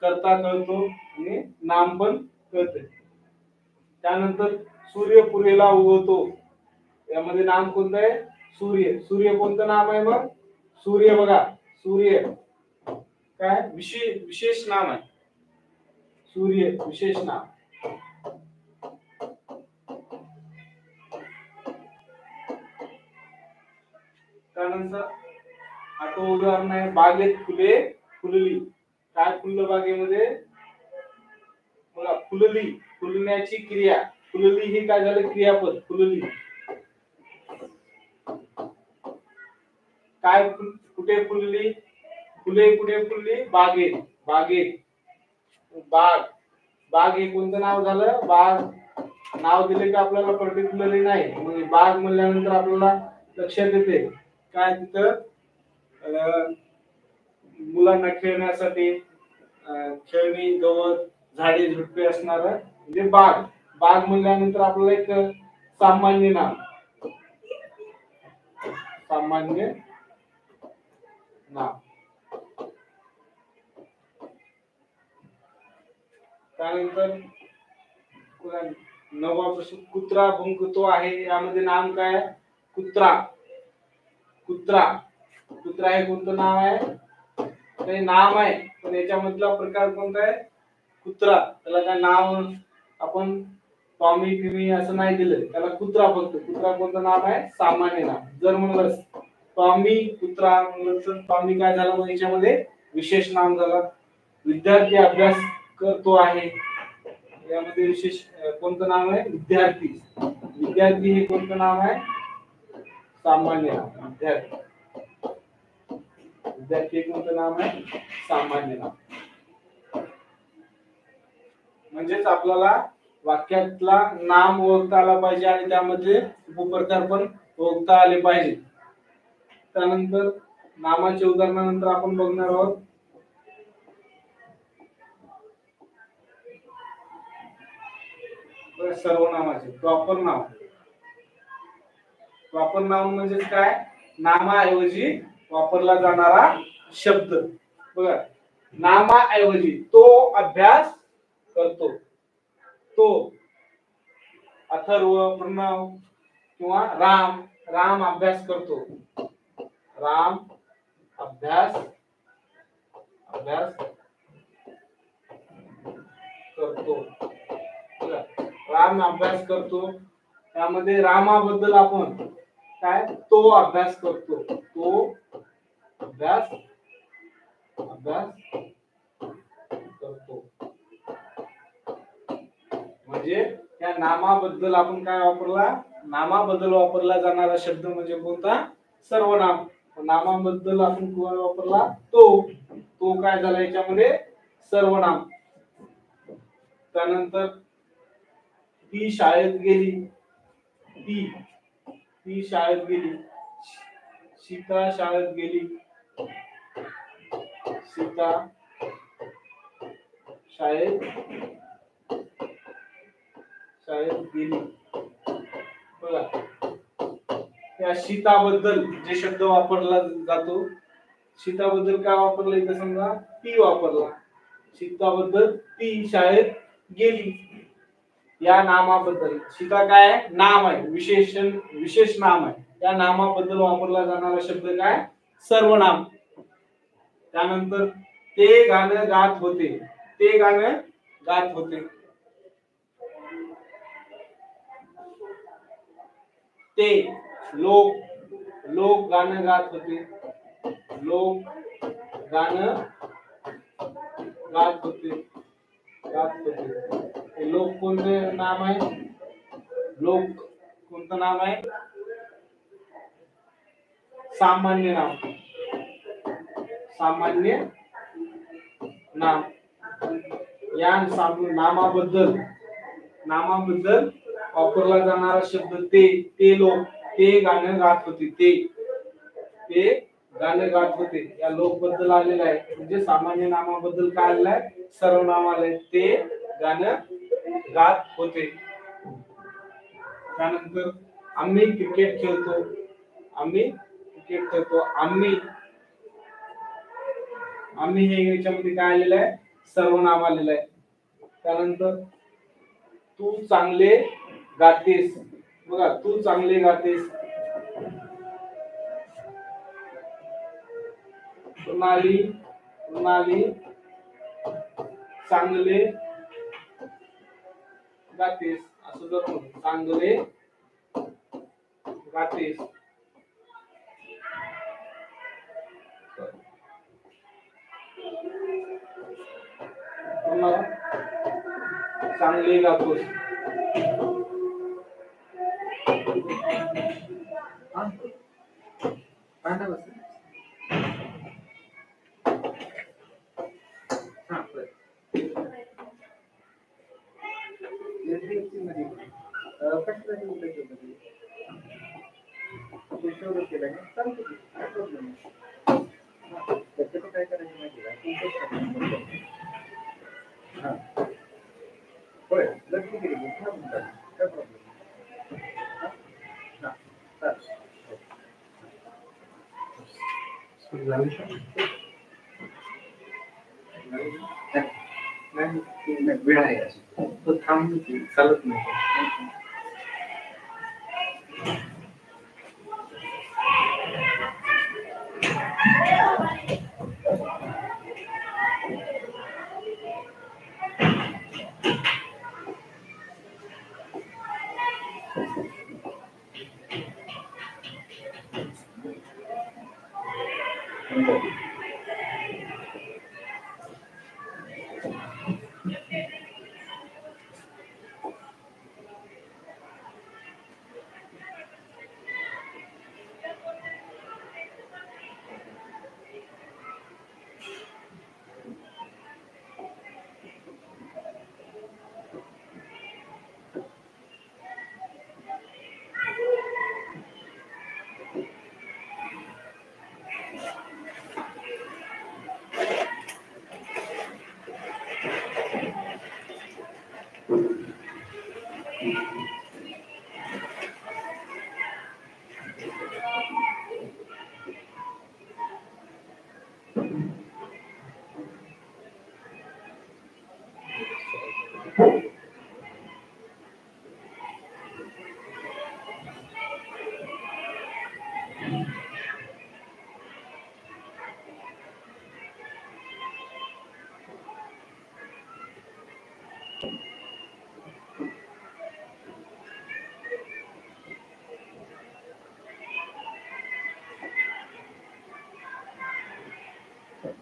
कर्ता कळतो आणि नाम पण कळते. त्यानंतर सूर्य पूर्वेला उगवतो. यामध्ये नाम कोणतं आहे? सूर्य. सूर्य कोणतं नाम आहे मग? सूर्य. बघा सूर्य काय? विशेष नाम आहे. सूर्य विशेष नाम. त्यानंतर आता उदाहरण आहे बागेत फुले फुलली. काय फुललं बागेमध्ये? बघा फुलली. फुलण्याची क्रिया. फुलली ही काय झालं? क्रियापद. फुलली. काय? कुठे फुलली? फुले कुठे फुलली? बागेत. बागेत. बाग. बाग हे कोणतं नाव झालं? बाग. नाव दिले का आपल्याला पर्टिक्युलरली नाही. म्हणजे बाग म्हणल्यानंतर आपल्याला लक्षात येते काय तिथं मुलांना खेळण्यासाठी खेळणी, गवत, झाडे झुडपे असणार म्हणजे बाग. बाग म्हणल्यानंतर आपल्याला एक सामान्य नाम. सामान्य नाम. त्यानंतर 9वा प्रश्न कुत्रा भुंकतो आहे. यामध्ये नाम काय? कुत्रा. कुत्रा. कुत्रा हे कोणतं नाव आहे? ते नाम आहे पण याच्यामधला प्रकार कोणता आहे? कुत्रा. त्याला काय नाव आपण टॉमी टिमी असं नाही दिलं. त्याला कुत्रा फक्त. कुत्रा कोणतं नाम आहे? सामान्य नाम. जर म्हणलं टॉमी कुत्रा म्हणलं तर टॉमी काय झालं? मग याच्यामध्ये विशेष नाम झाला. विद्यार्थी अभ्यास करतो आहे. यामध्ये विशेष कोणतं नाम आहे? विद्यार्थी. विद्यार्थी हे कोणतं नाम आहे? सामान्य नाम. विद्यार्थी. विद्यार्थी कोणतं नाम आहे? सामान्य नाम. म्हणजेच आपल्याला वाक्यातला नाम ओळखता आला पाहिजे आणि त्यामध्ये उपप्रकार पण ओळखता आले पाहिजे. त्यानंतर नामाचे उदाहरणानंतर आपण बघणार आहोत सर्वनामाचे. प्रॉपर नाव. प्रॉपर नाउन म्हणजे काय? नामाऐवजी वापरला जाणारा शब्द. बघा, नामाऐवजी तो अभ्यास करतो. तो अथर्व, प्रणव किंवा राम. राम अभ्यास करतो. राम अभ्यास करतो. बघा, राम अभ्यास करतो. त्यामध्ये रामाबद्दल आपण काय? तो अभ्यास करतो. तो अभ्यास करतो. म्हणजे त्या नामाबद्दल आपण काय वापरला? नामाबद्दल वापरला जाणारा शब्द म्हणजे कोणता? सर्वनाम. नामाबद्दल आपण कोण वापरला? तो. तो काय झाला याच्यामध्ये? सर्वनाम. त्यानंतर ती शाळेत गेली. ती शाळेत गेली. सीता शाळेत गेली. सीता शाळेत गेली. बघा, त्या सीताबद्दल जे शब्द वापरला जातो, सीताबद्दल काय वापरलं इथं? समजा ती वापरला. सीताबद्दल ती शाळेत गेली. या नामाबद्दल, सीता काय आहे? नाम आहे, विशेष नाम आहे. त्या नामाबद्दल वापरला जाणारा शब्द काय? सर्वनाम. त्यानंतर ते गाणं गात होते. ते गाणं गात होते. ते लोक गाणं गात होते. लोक गाणं गात होते. हे लोक कोणते नाम आहे? लोक कोणतं नाम आहे? सामान्य नाम. सामान्य नाम. या नामाबद्दल वापरला जाणारा शब्द ते लोक. ते गाणं गात होते. ते गाणं गात होते. या लोक बद्दल आलेला आहे. म्हणजे सामान्य नामाबद्दल काय आलेलं आहे? सर्वनाम आलंय. ते गाणं गात होते. त्यानंतर आम्ही क्रिकेट खेळतो. आम्ही हे याच्यामध्ये काय आलेलं आहे? सर्वनाम आलेलं आहे. त्यानंतर तू चांगले गातेस. बघा, तू चांगले गातेस. प्रणाली चांगले गातेस. असं जर चांगले गातेस. चांगले गातोस. वेळ आहे तो थांब चालत नाही.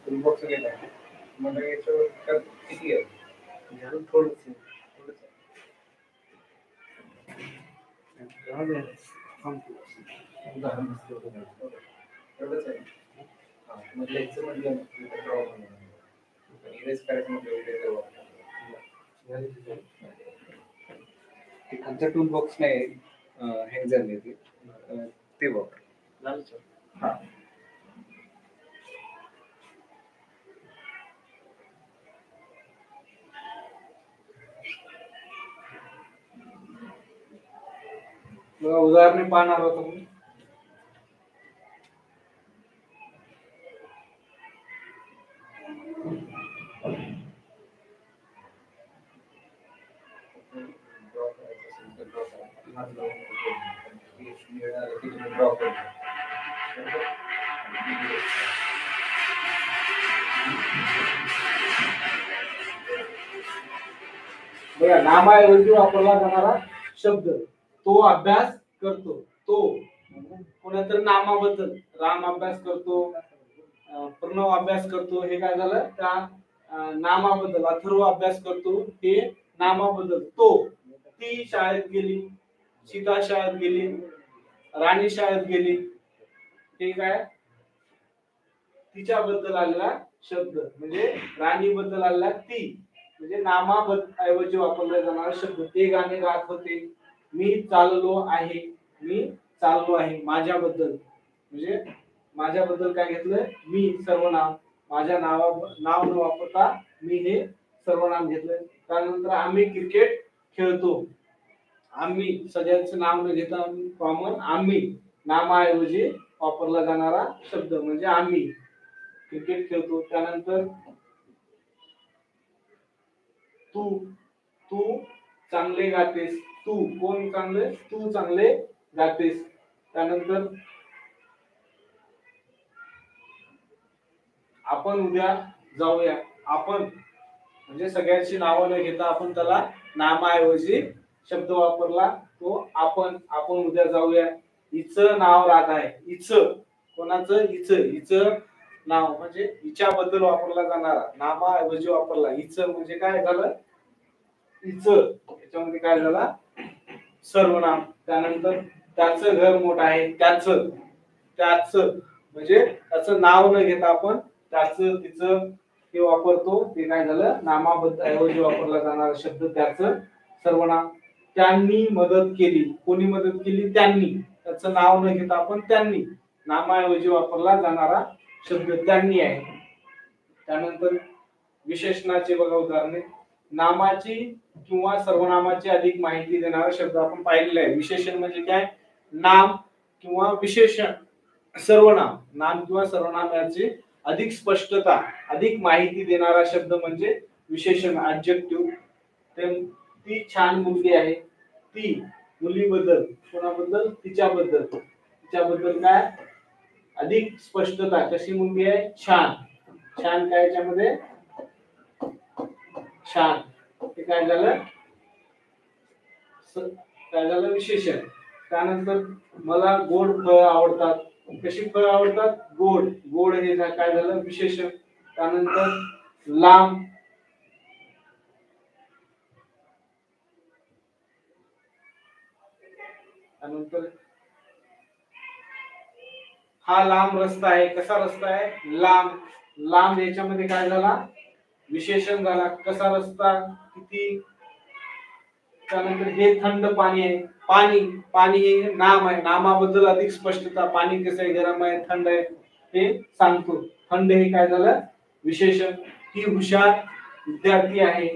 बॉक्स गेला मला याच्यावर किती आहे घालून थोडंच उदाहरण एवढंच आहे. म्हणजे याचं म्हणजे ड्रॉ इरेज करायचं म्हणजे ते खालचा टूल बॉक्स नाही हँग झाले ते वापर हा उदाहरणे पाहणार होतो तुम्ही बघा नामाऐवजी वापरला जाणारा शब्द तो अभ्यास करतो तो कोणातरी नामाबद्दल राम अभ्यास करतो प्रणव अभ्यास करतो हे काय झालं त्या नामाबद्दल अथर्व अभ्यास करतो हे नामाबद्दल तो ती शाळेत गेली सीता शाळेत गेली राणी शाळेत गेली हे काय तिच्याबद्दल आलेला शब्द म्हणजे राणी बद्दल आलेला ती म्हणजे नामाऐवजी वापरला जाणारा शब्द ते गाणे गात होते मी चाललो आहे माझ्याबद्दल म्हणजे माझ्याबद्दल काय घेतलं मी सर्वनाम माझ्या नाव न वापरता मी हे सर्वनाम घेतलं त्यानंतर आम्ही क्रिकेट खेळतो आम्ही सगळ्यांचं नाव न घेता कॉमन आम्ही नामाऐवजी वापरला जाणारा शब्द म्हणजे आम्ही क्रिकेट खेळतो त्यानंतर तू तू चांगले गातेस तू कोण चांगले तू चांगले गातेस त्यानंतर आपण उद्या जाऊया आपण म्हणजे सगळ्यांची नावं न घेता आपण त्याला नामाऐवजी शब्द वापरला तो आपण उद्या जाऊया हिचं नाव राधा आहे हिचं कोणाचं हिचं नाव म्हणजे हिच्याबद्दल वापरला जाणारा नामाऐवजी वापरला हिचं म्हणजे काय झालं हिचं याच्यामध्ये काय झाला सर्वनाम त्यानंतर त्याचं घर मोठं आहे त्याचं म्हणजे त्याचं नाव न घेता आपण त्याचं तिचं हे वापरतो ते काय झालं नामाबद्दल ऐवजी वापरला जाणारा शब्द त्याचं सर्वनाम त्यांनी मदत केली कोणी मदत केली त्यांनी त्याचं नाव न घेता आपण त्यांनी नामाऐवजी वापरला जाणारा शब्द त्यांनी आहे त्यानंतर विशेषणाचे बघा उदाहरणे नामाची किंवा सर्वनामाची अधिक माहिती देणारा शब्द आपण पाहिलेला आहे विशेषण म्हणजे काय नाम किंवा विशेषण सर्वनाम नाम किंवा सर्वनाम याची अधिक स्पष्टता अधिक माहिती देणारा शब्द म्हणजे विशेषण ऍडजेक्टिव्ह ती छान मुलगी आहे ती मुलीबद्दल कोणाबद्दल तिच्याबद्दल काय अधिक स्पष्टता कशी मुलगी आहे छान काय याच्यामध्ये छान हे काय झालं विशेषण त्यानंतर मला गोड फळ आवडतात कशी फळ आवडतात गोड हे काय झालं विशेषण त्यानंतर लांब त्यानंतर हा लांब रस्ता आहे कसा रस्ता आहे लांब याच्यामध्ये काय झाला विशेषण झाला कसा रस्ता किती त्यानंतर हे थंड पाणी आहे पाणी हे नाम आहे नामाबद्दल अधिक स्पष्टता पाणी कसं आहे गरम आहे थंड आहे हे सांगतो थंड हे काय झालं विशेषण ही हुशार विद्यार्थिनी आहे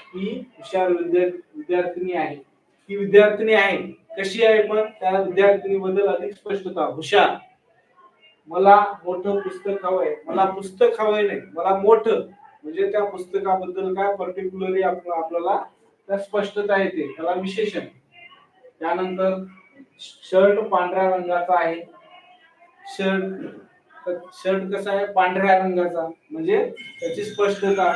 ही हुशार विद्यार्थिनी आहे ही विद्यार्थिनी आहे कशी आहे पण त्या विद्यार्थिनीबद्दल अधिक स्पष्टता हुशार मला मोठं पुस्तक हवंय मला पुस्तक हवंय नाही मला मोठं म्हणजे त्या पुस्तकाबद्दल काय पर्टिक्युलरली आपल्याला त्या स्पष्टता येते त्याला विशेषण त्यानंतर शर्ट पांढऱ्या रंगाचा आहे शर्ट कसा आहे पांढऱ्या रंगाचा म्हणजे त्याची स्पष्टता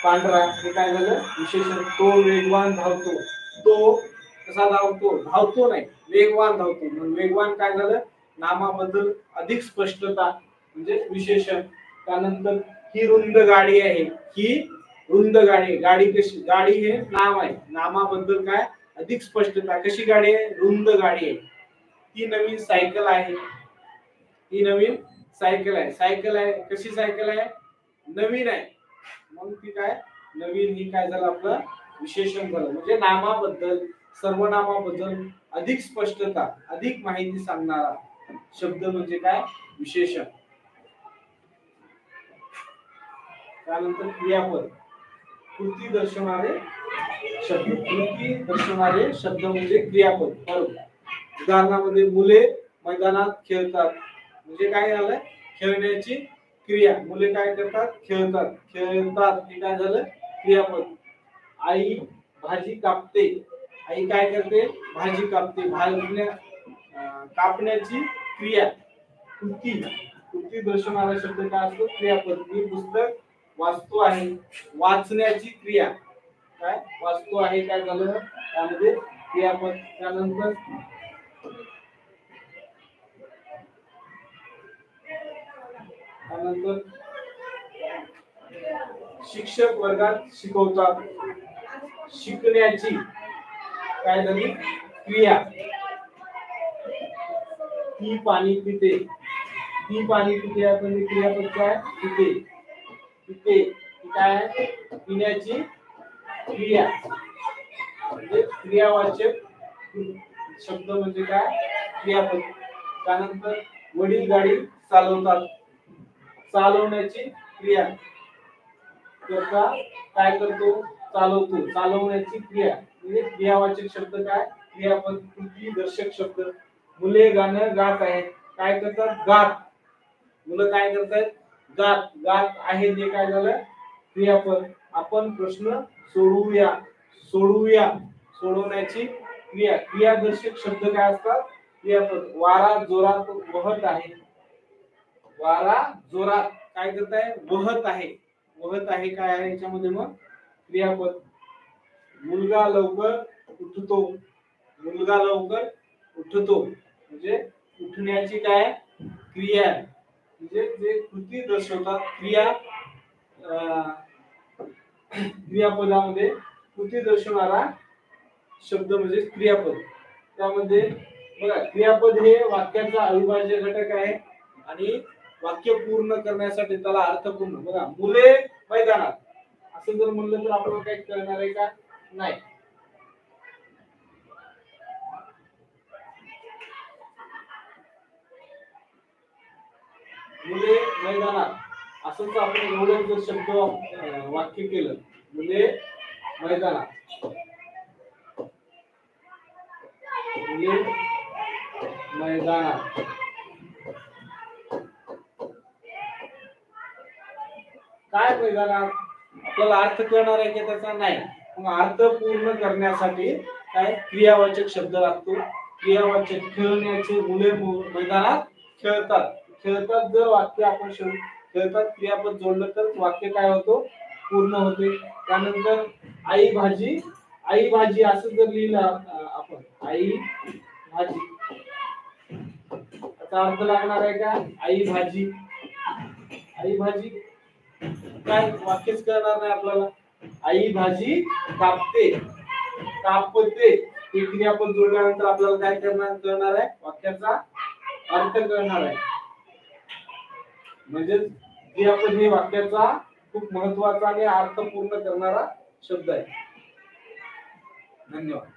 पांढरा हे काय झालं विशेषण तो वेगवान धावतो तो कसा धावतो नाही वेगवान धावतो वेगवान काय झालं नामाबद्दल अधिक स्पष्टता म्हणजे विशेषण. त्यानंतर ही रुंद गाडी आहे, ही रुंद गाडी. गाडी कशी, गाडी हे नाम आहे, नामाबद्दल काय अधिक स्पष्टता. कशी गाडी आहे, रुंद गाडी आहे. ती नवीन सायकल आहे, ही नवीन सायकल आहे. सायकल आहे, कशी सायकल आहे, नवीन आहे, मग ती काय नवीन, ही काय झालं आपलं विशेषण झालं. म्हणजे नामाबद्दल, सर्वनामाबद्दल अधिक स्पष्टता, अधिक माहिती सांगणारा शब्द म्हणजे काय विशेषण. त्यानंतर क्रियापद, कृती दर्शवणारे शब्द. कृती दर्शवणारे शब्द म्हणजे क्रियापद. बरोबर. उदाहरणामध्ये मुले मैदानात खेळतात, म्हणजे काय झालं, खेळण्याची क्रिया. मुले काय करतात, खेळतात. खेळतात हे काय झालं क्रियापद. आई भाजी कापते, आई काय करते, भाजी कापते. कापण्याची क्रिया, कृती. कृती दर्शवणारा शब्द काय असतो, क्रियापद. मी पुस्तक वाचतो आहे, वाचण्याची क्रिया. काय वाचतो आहे, काय झालं त्यामध्ये क्रियापद. त्यानंतर शिक्षक वर्गात शिकवतात, शिकण्याची काय झाली क्रिया. ती पाणी पिते, ती पाणी पिते आपण क्रियापद काय पिते. पिते काय पिण्याची क्रिया, म्हणजे क्रियावाचक शब्द म्हणजे काय क्रियापद. त्यानंतर वडील गाडी चालवतात, चालवण्याची क्रिया. करता काय करतो, चालवतो, चालवण्याची क्रिया म्हणजे क्रियावाचक शब्द काय क्रियापद. कृती दर्शक शब्द. मुले गाणं गात आहेत, काय करतात गात. मुलं काय करतात गात. गात आहे ते काय झालं क्रियापद. आपण प्रश्न सोडवूया, सोडवूया, सोडवण्याची क्रिया. क्रियादर्शक शब्द काय असतात क्रियापद. वारा जोरात वाहत आहे, वारा जोरात काय करत आहे वाहत आहे. वाहत आहे काय आहे याच्यामध्ये मग क्रियापद. मुलगा लवकर उठतो, मुलगा लवकर उठतो म्हणजे उठण्याची काय क्रिया. म्हणजे जे कृती दर्शवतात क्रिया, क्रियापदामध्ये कृती दर्शवणारा शब्द म्हणजे क्रियापद. त्यामध्ये बघा क्रियापद हे वाक्याचा अविभाज्य घटक आहे आणि वाक्य पूर्ण करण्यासाठी त्याला अर्थपूर्ण. बघा मुले मैदानात असं जर म्हणलं तर आपल्याला काही कळणार आहे का नाही. मुले मैदानात असंच आपण एवढं जर शब्द वाक्य केलं, मुले मैदानात, मुले मैदानात, काय मैदानात आपल्याला अर्थ कळणार आहे की त्याचा नाही. मग अर्थ पूर्ण करण्यासाठी काय क्रियावाचक शब्द लागतो. क्रियावाचक खेळण्याचे, मुले मैदानात खेळतात. खेळतात जर वाक्य आपण खेळतात क्रियापद जोडलं तर वाक्य काय होतो पूर्ण होते. त्यानंतर आई भाजी, आई भाजी असं जर लिहिलं आपण आई भाजी, त्याचा अर्थ लागणार आहे का आई भाजी. आई भाजी काय वाक्यच करणार नाही आपल्याला. आई भाजी कापते, कापते हे क्रियापद जोडल्यानंतर आपल्याला काय करणार आहे वाक्याचा अर्थ करणार आहे. म्हणजे क्रियापद हे वाक्याचा खूप महत्वाचा आणि अर्थ पूर्ण करणारा शब्द आहे. धन्यवाद.